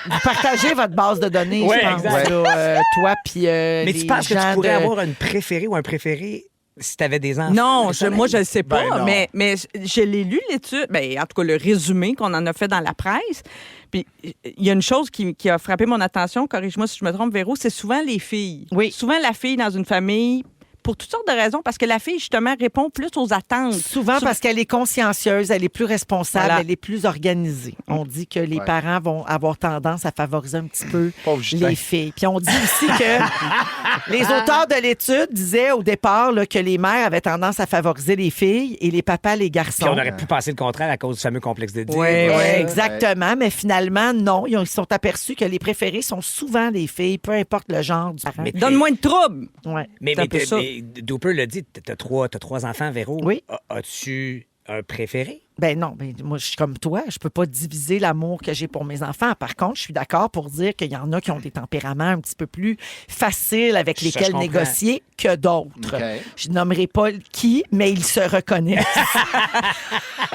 Vous partagez votre base de données, Ouais, je pense, exact. là, toi puis Mais les tu penses que gens tu pourrais de- avoir une préférée ou un préféré si tu avais des enfants? Non, moi, je ne le sais pas, Ben non. mais je l'ai lu, l'étude, ben, en tout cas, le résumé qu'on en a fait dans la presse. Puis, il y a une chose qui a frappé mon attention, corrige-moi si je me trompe, Véro, c'est souvent les filles. Oui. Souvent, la fille dans une famille, pour toutes sortes de raisons, parce que la fille, justement, répond plus aux attentes. Souvent parce qu'elle est consciencieuse, elle est plus responsable, Voilà. elle est plus organisée. On dit que les parents vont avoir tendance à favoriser un petit peu Pauvre Justin. les filles. Puis on dit aussi que les auteurs de l'étude disaient au départ là, que les mères avaient tendance à favoriser les filles et les papas les garçons. Puis on aurait pu penser le contraire à cause du fameux complexe d'édite. Ouais. Exactement, mais finalement, non. Ils se sont aperçus que les préférés sont souvent les filles, peu importe le genre du parent. Mais Donne-moi de trouble. Ouais. Mais, C'est un peu ça. Duper l'a dit, t'as 3 enfants, Véro. Oui. As-tu un préféré? Ben non, ben moi, je suis comme toi. Je peux pas diviser l'amour que j'ai pour mes enfants. Par contre, je suis d'accord pour dire qu'il y en a qui ont des tempéraments un petit peu plus faciles avec Ça, lesquels je comprends. négocier que d'autres. OK. Je nommerai pas qui, mais ils se reconnaissent.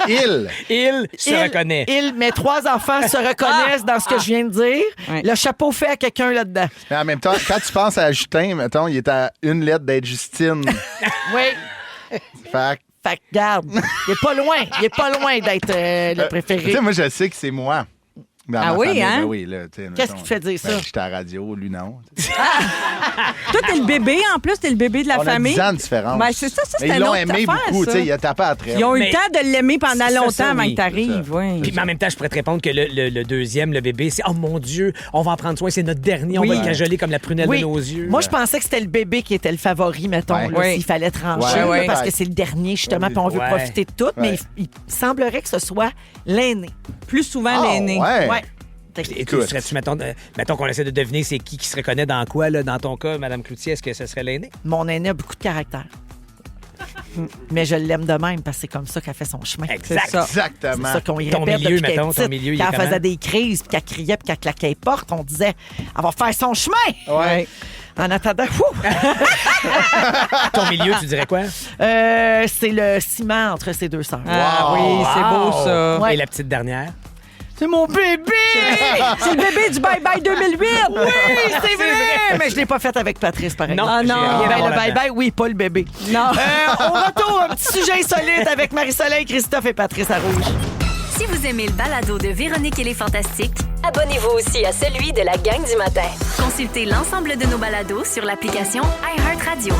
Il. Il se reconnaît. Mes 3 enfants se reconnaissent dans ce que je viens de dire. Ouais. Le chapeau fait à quelqu'un là-dedans. Mais en même temps, quand tu penses à Justin, mettons, il est à une lettre d'être Justine. Oui. Fait que, Fait que, garde, il est pas loin. Il est pas loin d'être le tu sais, préféré. moi, je sais que c'est moi. Dans Ah ma oui, famille, hein? ben oui, là, tu sais, Qu'est-ce mettons, qui te fait dire ça? Ben, j'étais à la radio, lui, non. Toi, t'es le bébé, en plus, t'es le bébé de la On famille. a 10 ans de différence. Ben, c'est ça, Mais c'est ils une l'ont autre aimé affaire, beaucoup, ça. tu sais, il a tapé à très Ils ont eu Mais- le temps de l'aimer pendant Ça, longtemps ça, avant oui, que t'arrives. Oui. Puis, mais en même temps, je pourrais te répondre que le deuxième, le bébé, c'est « Oh mon Dieu, on va en prendre soin, c'est notre dernier, Oui. on va le cajoler comme la prunelle Oui. de nos yeux. » Moi, je pensais que c'était le bébé qui était le favori, mettons, Ouais. là, Oui. s'il fallait trancher, Ouais, là, ouais. parce que c'est le dernier, justement, puis on veut Ouais. profiter de tout, mais Ouais. il semblerait que ce soit l'aîné. Plus souvent Ah, l'aîné. ouais. Ouais. Et tu serais-tu, mettons qu'on essaie de deviner c'est qui se reconnaît dans quoi, là, dans ton cas, Mme Cloutier, est-ce que ce serait l'aîné? Mon aîné a beaucoup de caractère. Mais je l'aime de même parce que c'est comme ça qu'elle fait son chemin. Exact. C'est Exactement. ça qu'on y Ton répète milieu, depuis qu'elle est mettons, ton petite. milieu, il est Quand elle comment? faisait des crises, puis qu'elle criait, puis qu'elle claquait les portes, on disait « Elle va faire son chemin! Ouais. » En attendant, Ton milieu, tu dirais quoi? c'est le ciment entre ces deux sœurs. Ah Wow. oui, c'est beau, ça. Ouais. Et la petite dernière? C'est mon bébé! C'est le bébé du Bye Bye 2008! Oui, c'est vrai! Mais je l'ai pas fait avec Patrice, par exemple. Non, Ah, non. j'ai rien à Ben, voir le là-dedans. bye-bye, oui, pas le bébé. Non. Au retour, un petit sujet insolite avec Marie-Soleil, Christophe et Patrice à Rouge. Si vous aimez le balado de Véronique et les Fantastiques, Abonnez-vous aussi à celui de la gang du matin. consultez l'ensemble de nos balados sur l'application iHeartRadio.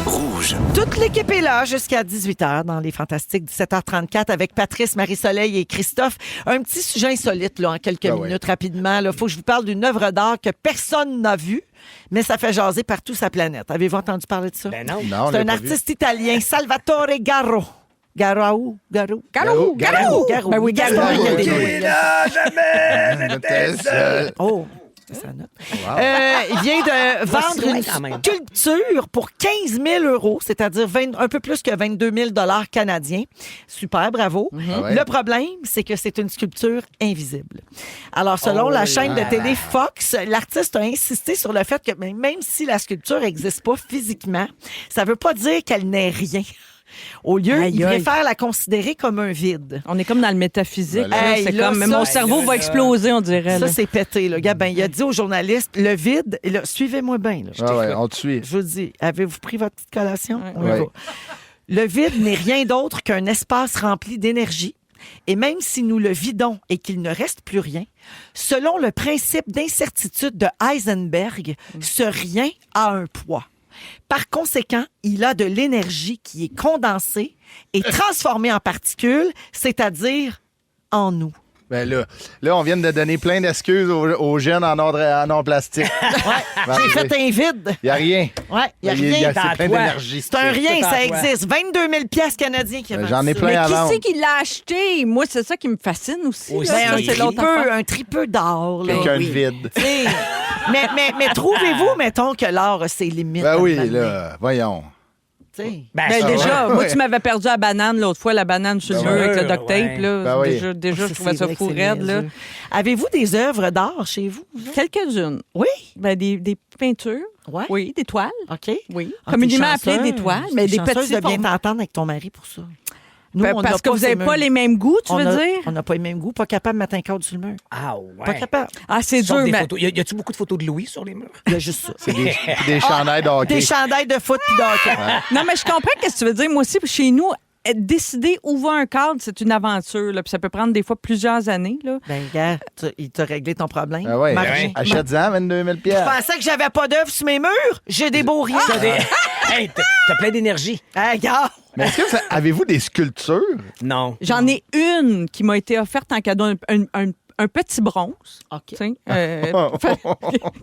Rouge. Toute l'équipe est là jusqu'à 18h dans les Fantastiques, 17h34 avec Patrice, Marie-Soleil et Christophe. Un petit sujet insolite là, en quelques Ah ouais. minutes rapidement. Il faut que je vous parle d'une œuvre d'art que personne n'a vue, mais ça fait jaser partout sa planète. Avez-vous entendu parler de ça? Ben non. Non, on C'est l'a un pas vu. artiste italien, Salvatore Garro. Garou. Garou. Garou. Ben oui, Garou. Gaston, il y a des- J'étais seul. Oh, ça note. Wow. Il vient de vendre loin une quand même. sculpture pour 15 000 €, c'est-à-dire un peu plus que 22 000 $ canadiens. Super, bravo. Ah ouais. Le problème, c'est que c'est une sculpture invisible. Alors, selon Oh la là chaîne de là. télé Fox, l'artiste a insisté sur le fait que même si la sculpture n'existe pas physiquement, ça ne veut pas dire qu'elle n'est rien. Au lieu, Aïe, il aïe. préfère la considérer comme un vide. On est comme dans le métaphysique. Voilà. là. Hey, C'est là, comme, ça, mon c'est- cerveau va exploser, on dirait. Ça, là. c'est pété. Le gars, il a dit aux journalistes, le vide, et là, suivez-moi bien. Là, je Ah ouais, t'écoute. on te suit. Je vous dis, avez-vous pris votre petite collation? Ouais. On y Ouais. va. Le vide n'est rien d'autre qu'un espace rempli d'énergie. Et même si nous le vidons et qu'il ne reste plus rien, selon le principe d'incertitude de Heisenberg, ce rien a un poids. Par conséquent, il a de l'énergie qui est condensée et transformée en particules, c'est-à-dire en nous. Ben là, on vient de donner plein d'excuses aux jeunes en or plastique. Ben, J'ai fait un vide. Il n'y a rien. Ouais, il n'y a rien. C'est Dans plein toi. d'énergie. C'est un rien, tout en ça toi. existe. 22 000 piastres canadiens qui a vendu J'en ai ça. plein Mais à qui vendre. c'est qui l'a acheté? Moi, c'est ça qui me fascine aussi. Aussi. là. Ben, Ça, un c'est l'autre tripeux, affaire. un tripeux d'or. là. Quelqu'un Oui. de vide. T'sais, mais trouvez-vous, mettons, que l'or a ses limites? Ben oui, à un moment là, voyons. donné? Ben, Ben, ça, déjà, ouais. moi, Ouais. tu m'avais perdu la banane l'autre fois, la banane sur le Ben mur ouais. avec le duct tape. Ouais. Là. Ben oui. Déjà, je C'est trouvais ça vrai que fou c'est raide. Là. niaiseux. Avez-vous des œuvres d'art chez vous? Quelques-unes. Oui? Ben, des peintures. Ouais. Oui, des toiles. OK. Oui. Ah, Communément t'es appelées des chanceuse. toiles, mais T'es des chanceuse petits de bien formats. t'entendre avec ton mari pour ça. Nous, Ben, on n'a parce que vous ces n'avez pas murs. les mêmes goûts, tu veux dire? On n'a pas les mêmes goûts. Pas capable de mettre un cadre sur le mur. Ah ouais. Pas capable. Ah, c'est Sauf dur, des mais... photos. Y a-tu beaucoup de photos de Louis sur les murs? Il y a juste ça. C'est des chandails de hockey. Des chandails de foot puis de hockey. Non, mais je comprends ce que tu veux dire. Moi aussi, chez nous, décider où va un cadre, c'est une aventure. Là, puis ça peut prendre des fois plusieurs années. Là. Ben, gars, il t'a réglé ton problème. Ah ouais, Marie. achète-en 22 000 Je pensais que j'avais pas d'œuvre sur mes murs. J'ai des beaux riens. Hey, t'as plein d'énergie. Hey, gars! Mais est-ce que avez-vous des sculptures? Non. J'en ai une qui m'a été offerte en cadeau, un petit bronze. OK. Tu sais,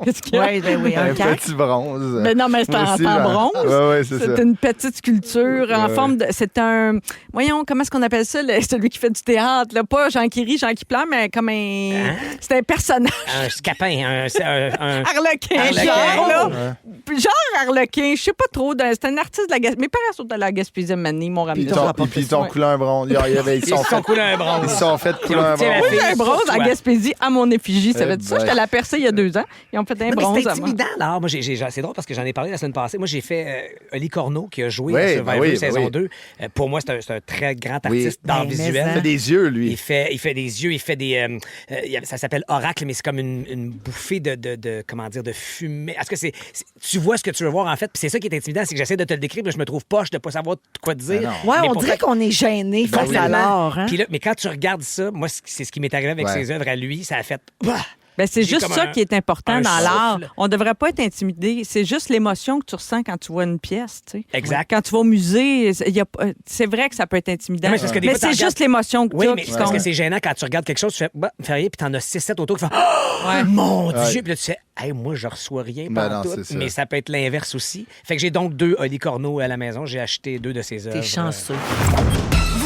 qu'est-ce qu'il y a? Oui, ben oui, un Un cac. petit bronze. Mais non, mais c'est Moi en aussi, bronze. Ouais, c'est ça. C'est une petite sculpture en Ouais. forme de. C'est un. Voyons, comment est-ce qu'on appelle ça? Celui qui fait du théâtre. Là? Pas Jean qui rit, Jean qui pleure, mais comme un. C'est un personnage. Un scapin, un Harlequin. Harlequin. Genre, là. Ouais. Genre Harlequin. Je sais pas trop. C'est un artiste de la Gaspésie. Mes parents sont de la Gaspésie, Mané, ils m'ont Puis ramené. ils t'ont coulé un bronze. Ils Ils sont coulés un bronze. Ils sont fait couler un Tiens, bronze. Oui, j'ai un bronze à Toi. Gaspésie à mon effigie. Ça Eh veut dire ça? ben. Je te l'ai percé il y a 2 ans. Ils ont fait un Non, mais bronze c'est à moi. intimidant, là. Moi, c'est drôle parce que j'en ai parlé la semaine passée. Moi, j'ai fait Oli Corneau qui a joué Oui, à ben Survivor oui, ben saison oui. 2. Pour moi, c'est un très grand Oui. artiste d'art Ben, mais visuel. ça. Il fait des yeux, lui. Il fait des yeux, il fait des... ça s'appelle oracle, mais c'est comme une bouffée de comment dire, de fumée. Est-ce que tu vois ce que tu veux voir, en fait? Puis c'est ça qui est intimidant, c'est que j'essaie de te le décrire, mais je me trouve poche de pas savoir quoi te dire. Ben non. Ouais, Mais on pourtant- dirait qu'on est gêné face à Complètement. l'art. Hein? Puis là, mais quand tu regardes ça, moi, c'est ce qui m'est arrivé avec Ouais. ses œuvres à lui, ça a fait... Bah! Ben, c'est J'ai juste comme ça un- qui est important un dans l'art. souffle. On ne devrait pas être intimidé. C'est juste l'émotion que tu ressens quand tu vois une pièce. Tu sais. Exact. Quand tu vas au musée, c'est vrai que ça peut être intimidant. Non, mais c'est parce que des fois, c'est tu juste regardes- l'émotion que Oui, tu as mais qui c'est parce que compte. c'est gênant quand tu regardes quelque chose, tu fais, bah, fais rien, puis t'en as 6-7 autour qui font, oh, mon Dieu! Puis là, tu fais, hey, moi, je reçois rien Ben non, pantoute. c'est ça. Mais ça peut être l'inverse aussi. Fait que j'ai donc 2 Oli Corneau à la maison. J'ai acheté 2 de ses œuvres. T'es chanceux.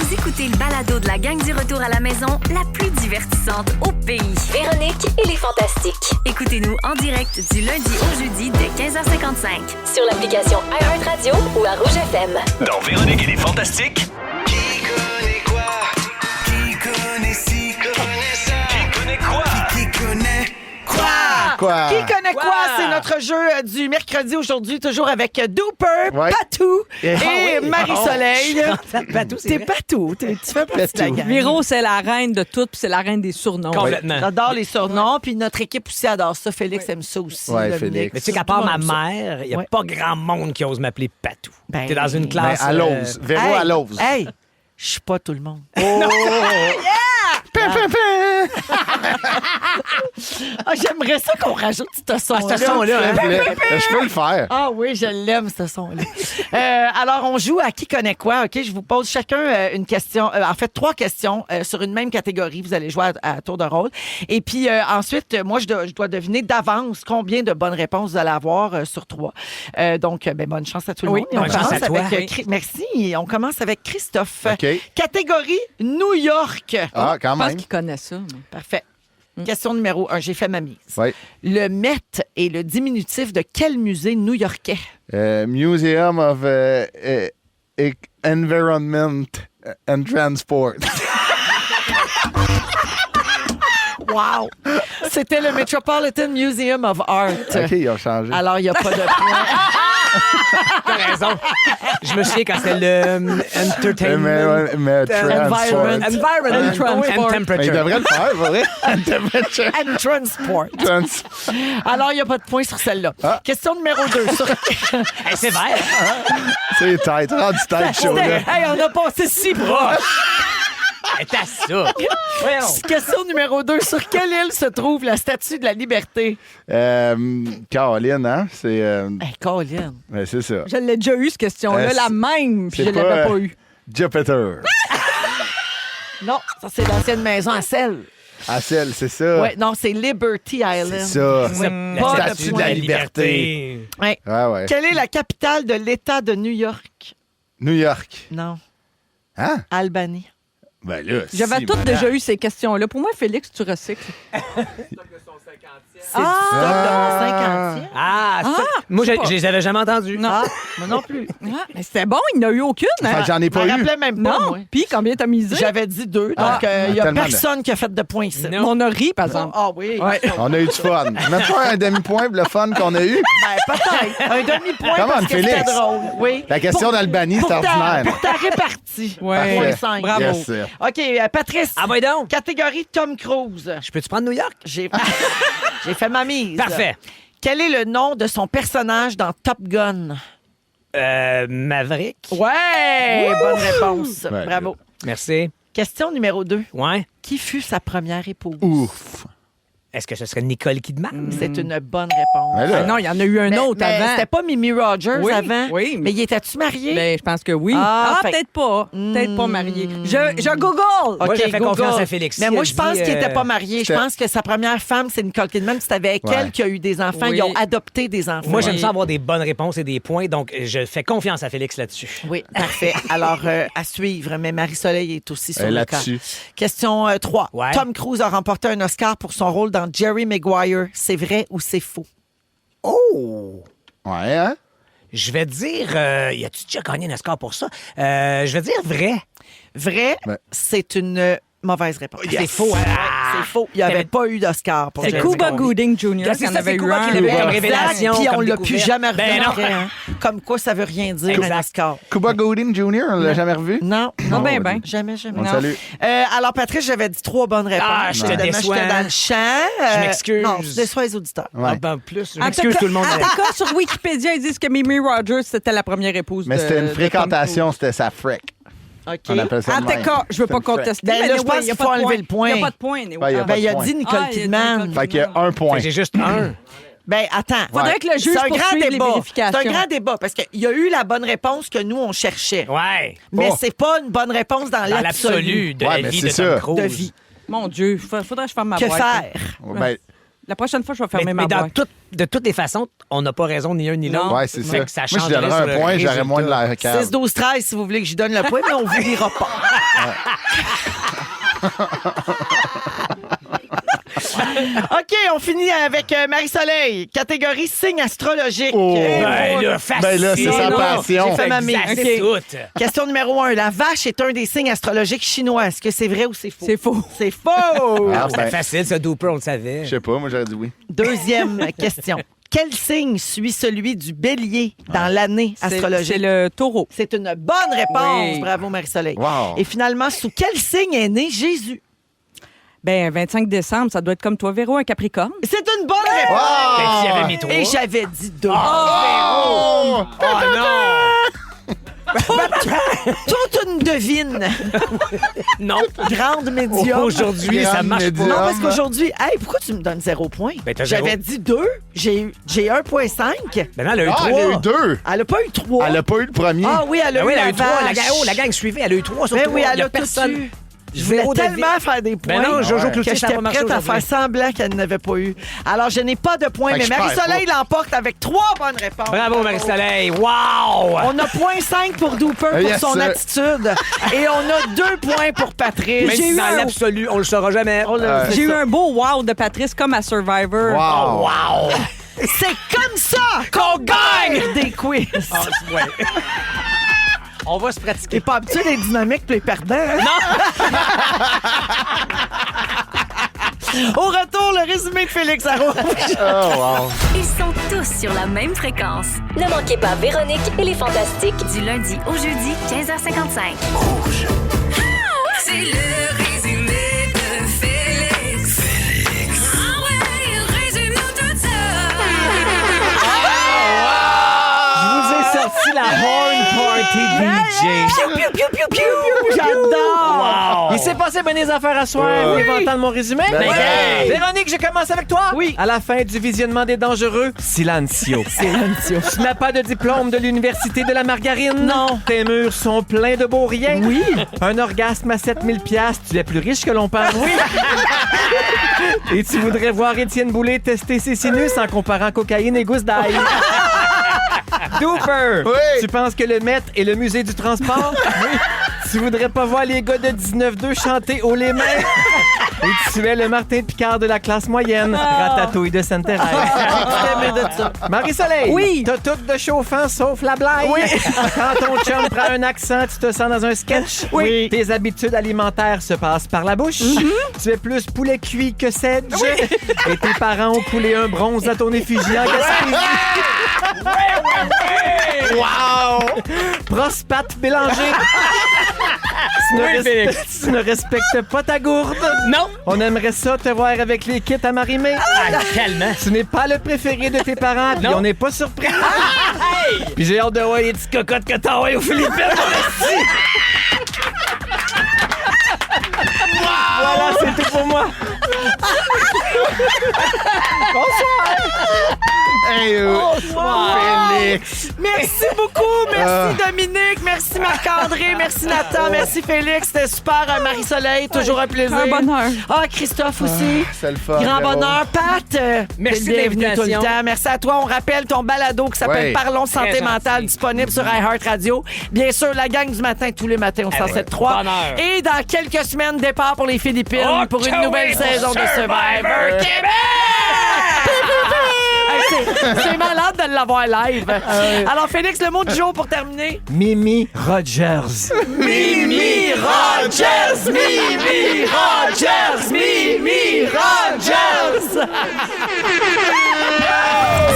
Vous écoutez le balado de la gang du retour à la maison, la plus divertissante au pays. Véronique et les Fantastiques. Écoutez-nous en direct du lundi au jeudi dès 15h55. Sur l'application iHeartRadio ou à Rouge FM. Dans Véronique et les Fantastiques, Qui connaît quoi? Qui connaît ci? Connaît ça? qui connaît quoi? Qui connaît Quoi? Qui connaît quoi? Quoi? C'est notre jeu du mercredi aujourd'hui, toujours avec Dooper, Ouais. Patou et oui. Marie-Soleil. Patou, c'est T'es vrai. Patou, tu fais partie de la Patou. gang. Véro, c'est la reine de tout, puis c'est la reine des surnoms. Complètement. J'adore les surnoms, puis notre équipe aussi adore ça. Félix aime ça aussi. Ouais, Dominique. Félix. Mais tu sais qu'à part Tout le ma monde aime ça. mère, il n'y a Ouais. pas grand monde qui ose m'appeler Patou. Ben, T'es dans une Ben, classe. à l'ose. Véro à l'ose. Hey, je suis pas tout le monde. Ah, j'aimerais ça qu'on rajoute ce son-là. ce son-là, hein? Je peux le faire. Ah oui, je l'aime, ce son-là. Alors, on joue à qui connaît quoi, OK? Je vous pose chacun une question, en fait, 3 questions sur une même catégorie. Vous allez jouer à tour de rôle. Et puis, ensuite, moi, je dois deviner d'avance combien de bonnes réponses vous allez avoir sur 3. Donc, bonne chance à tout le Oui, monde. Et on bonne chance commence à toi. avec, Merci. On commence avec Christophe. OK. Catégorie New York. Ah, quand Je pense même. qu'il connaît ça. Parfait. Question numéro 1. J'ai fait ma mise. Oui. Le Met est le diminutif de quel musée new-yorkais? Museum of Environment and Transport. Wow! C'était le Metropolitan Museum of Art. OK, ils ont changé. Alors, il n'y a pas de point. T'as raison. Je me souviens quand c'était le Entertainment. Mais Transport. Environment. Environment Transport. and Mais il Temperature. devrait le faire, pour vrai. Temperature. And Transport. Trans- Alors, il n'y a pas de point sur celle-là. Ah. Question numéro 2. Hey, c'est vert. C'est tête, rendu tête chaud, là. Hey, on a passé si proche. Hey, t'as ça. Voyons. Question numéro 2. Sur quelle île se trouve la Statue de la Liberté? Caroline, hein? C'est Hey, Colin. ouais, c'est ça. Je l'ai déjà eu, cette question-là, c'est- la même, puis c'est je ne l'avais pas, pas eu. Jupiter. Non, ça, c'est l'ancienne maison à sel. À celle, c'est ça. Ouais, non, c'est Liberty Island. C'est ça. La Pas de statue de point. la liberté. Ouais. Ouais, ouais. Quelle est la capitale de l'État de New York? New York. Non, Hein? Albanie. Ben là, J'avais si, toutes madame. déjà eu ces questions-là. Pour moi, Félix, tu recycles. C'est du stock de mon 50e. Ah, ça. Moi, je les avais jamais entendus. Ah, moi non plus. Ah, mais c'était bon, il n'y en a eu aucune. Fait Hein? que j'en ai Je me pas eu. rappelais même pas, Non. moi. Puis combien t'as misé? J'avais dit 2, donc Ah. il n'y a Tellement personne qui a fait de points ici. Non. On a ri, par exemple. Ah oui. Ouais. On a eu du fun. Même pas un demi-point pour le fun qu'on a eu. Ben, peut-être. Un demi-point Come on, parce que c'était Félix. drôle. Oui. La question d'Albanie, Pour c'est ordinaire. Pour ta répartie. Ouais. Point 5. Bravo. Yes, sir. OK, Patrice. Ah, va donc. Catégorie Tom Cruise. Je peux-tu prendre New York? J'ai j'ai fait ma mise. Parfait. Quel est le nom de son personnage dans Top Gun? Maverick. Ouais! Bonne réponse. Ouais, Bravo. Merci. Question numéro 2. Ouais. Qui fut sa première épouse? Ouf. Est-ce que ce serait Nicole Kidman? C'est une bonne réponse. Mais là, Ah non, il y en a eu un autre Mais avant. c'était pas Mimi Rogers Oui, avant? oui, Mais y étais-tu marié? Ben, je pense que oui. Ah, fait- peut-être pas. Peut-être pas marié. Je Google. OK, Moi, j'ai fait Google. confiance à Félix. Mais Il moi, a je pense dit, qu'il n'était pas marié. Je c'était- pense que sa première femme, c'est Nicole Kidman. C'est avec Ouais. elle qui a eu des enfants. Oui. Ils ont adopté des enfants. Moi, j'aime ça avoir des bonnes réponses et des points, donc je fais confiance à Félix là-dessus. Oui, parfait. Alors, à suivre. Mais Marie-Soleil est aussi sur Elle est le cas. là-dessus. Question 3. Ouais. Tom Cruise a remporté un Oscar pour son rôle dans Jerry Maguire. C'est vrai ou c'est faux? Oh! Ouais, hein? Je vais dire... y a-tu déjà gagné un Oscar pour ça? Je vais dire vrai. Vrai, Ouais. c'est une mauvaise réponse. C'est faux. Hein? C'est faux. Il n'y avait T'avais- pas eu d'Oscar pour C'est Jerry Cuba Maguire. Gooding Jr. C'est qui en ça, avait c'est eu Cuba un. qui l'avait comme Exact, révélation. puis on comme l'a plus découverte. jamais revu Ben non. après, hein. Comme quoi, ça veut rien dire, un Oscar. Cuba Gooding Jr., on l'a jamais revu? Non, non, ben, ben. Jamais, jamais. On Non. le salue. Alors, Patrice, j'avais dit 3 bonnes réponses. Ah, je te Évidemment, déçois. j'étais dans le champ. Je m'excuse. Non, je déçois les auditeurs. Ouais. Ah, ben, plus. Je En m'excuse tout le monde. En tout cas, sur Wikipédia, ils disent que Mimi Rogers, c'était la première épouse Mais de c'était une de Tom fréquentation, Cruise. c'était sa fric. OK. On appelle ça En de tout même. cas, je veux pas C'est une contester. Ben là, mais je anyway, pense il y a qu'il pas faut de enlever le point. Il n'y a pas de point. anyway. Ben, il y a Ah, pas Ben, il a point. dit Nicole Ah, il y a Kidman. Nicole Fait qu'il y a un point. J'ai juste un. Ben, attends. Faudrait que le juge C'est un grand poursuive les débat. C'est vérifications. un grand débat parce qu'il y a eu la bonne réponse que nous, on cherchait. Ouais. Mais Oh. c'est pas une bonne réponse dans Dans l'absolu. l'absolu de Ouais, la mais vie c'est de Tom ça. Cruise. De vie. Mon Dieu, faudrait que je ferme ma Que boîte. faire? Ben, La prochaine fois, je vais fermer Mais ma boîte. de toutes les façons, on n'a pas raison ni un ni l'autre. ouais, c'est Fait ça. que ça Moi, je changerait donnerais sur un le point, j'aurais résultat. moins de la cave. 6, 12, 13, si vous voulez que je donne le point, mais on vous lira pas. OK, on finit avec Marie-Soleil. Catégorie signe astrologique. Oh. Ben là, facile. Ben là, c'est sa Non, passion. J'ai fait ma mie. exact, OK. c'est tout. Question numéro 1. La vache est un des signes astrologiques chinois. Est-ce que c'est vrai ou c'est faux? C'est faux. C'est faux! Ah, C'était ben, facile, ça, Dooper, on le savait. je sais pas, moi j'aurais dit oui. Deuxième question. Quel signe suit celui du bélier dans l'année C'est astrologique? le taureau. C'est une bonne réponse. Oui. Bravo, Marie-Soleil. Wow. Et finalement, sous quel signe est né Jésus? Ben, 25 décembre, ça doit être comme toi, Véro, un Capricorne. C'est une bonne réponse. Ben, tu y avais mis 3. Et j'avais dit 2. Oh! Oh non! Toute une devine. Non. Grande médium. Aujourd'hui, ça Grande marche pas. médium. Non, parce qu'aujourd'hui, hey, pourquoi tu me donnes 0 point? Ben, t'as J'avais zéro. dit 2, j'ai 1,5. Ben non, elle a eu Ah, 3. elle a eu 2. Elle n'a pas eu 3. Elle a pas eu le premier. Ah oui, elle a Ben eu oui, elle a la eu 3. vache. La gang suivait, elle a eu 3 sur Ben 3. oui, Il elle y a tout personne. eu. Je voulais Zéro tellement David. faire des points. Ben non, Jojo Ouais. Cloutier, que ça j'étais va marcher prête à faire aujourd'hui. semblant qu'elle n'avait pas eu. Alors, je n'ai pas de points, Fait que mais je perds Marie-Soleil l'emporte avec 3 bonnes réponses. Bravo, Marie-Soleil. Wow! On a 0,5 pour Dooper pour Yes, son sir. attitude. Et on a 2 points pour Patrice. Même si dans l'absolu, on le saura jamais. C'est J'ai eu ça. un beau wow de Patrice comme à Survivor. Wow. Wow! C'est comme ça qu'on gagne des quiz. Ouais. On va se pratiquer. T'es pas habitué des dynamiques pour les perdants. Hein? Au retour, le résumé de Félix Arrouge. Oh, wow. Ils sont tous sur la même fréquence. Ne manquez pas Véronique et les Fantastiques. Du lundi au jeudi, 15h55. C'est le résumé de Félix. Ah ouais, résume-nous tout ça. Je vous ai sorti la Horn Party DJ. J'adore. Wow! Il s'est passé bien des affaires à soir. Vous voulez entendre mon résumé? Ben oui. Véronique, je commence avec toi. Oui. À la fin du visionnement des Dangereux, silencio. Silencio. Tu n'as pas de diplôme de l'Université de la Margarine? Non. Tes murs sont pleins de beaux riens? Oui. Un orgasme à 7000 $, tu es plus riche que l'on pense? Oui. Et tu voudrais voir Étienne Boulay tester ses sinus en comparant cocaïne et gousse d'ail? Dooper! Oui. Tu penses que le Met est le musée du transport? Oui. Tu voudrais pas voir les gars de 19-2 chanter haut les mains? Et tu es le Martin Picard de la classe moyenne, ratatouille de Sainte-Thérèse. Tu t'aimais de ça. Marie-Soleil, Oui. t'as tout de chauffant sauf la blague. Oui. Quand ton chum prend un accent, tu te sens dans un sketch. Oui. Tes habitudes alimentaires se passent par la bouche. Tu es plus poulet cuit que sedge. Et tes parents ont coulé un bronze à ton effigie en Gaspésie. Wow! Prostate Bélanger. Tu ne respectes pas ta gourde. Non! On aimerait ça te voir avec les kits à marimer. Calmement. Tu n'es pas le préféré de tes parents, puis Non. on n'est pas surpris. Puis j'ai hâte de voir les petites cocottes que t'as envoyées aux Philippines. Voilà, c'est tout pour moi. Hey, Félix. Merci beaucoup. Merci Dominique. Merci Marc-André. Merci Nathan. Merci Félix. C'était super. Marie-Soleil, toujours un plaisir. Un bonheur. Ah, Christophe aussi. C'est le fun. Grand Véro. bonheur. Pat, Merci t'es de bienvenue tout le l'invitation. temps. Merci à toi. On rappelle ton balado qui s'appelle Ouais. Parlons santé Très mentale, gentil. disponible sur iHeartRadio. Bien sûr, la gang du matin, tous les matins au 107.3. bonheur. Et dans quelques semaines, départ pour les Philippines Oh, pour une que nouvelle oui, saison de Survivor Survivor Québec! Hey, c'est malade de l'avoir live. Alors, Félix, le mot du jour pour terminer. Mimi Rogers. Mimi Rogers! Mimi Rogers! Mimi Rogers!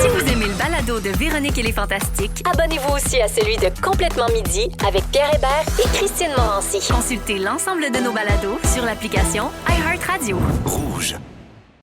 Si vous aimez le balado de Véronique et les Fantastiques, Abonnez-vous aussi à celui de Complètement Midi avec Pierre Hébert et Christine Morancy. consultez l'ensemble de nos balados sur l'application iHeartRadio. Rouge.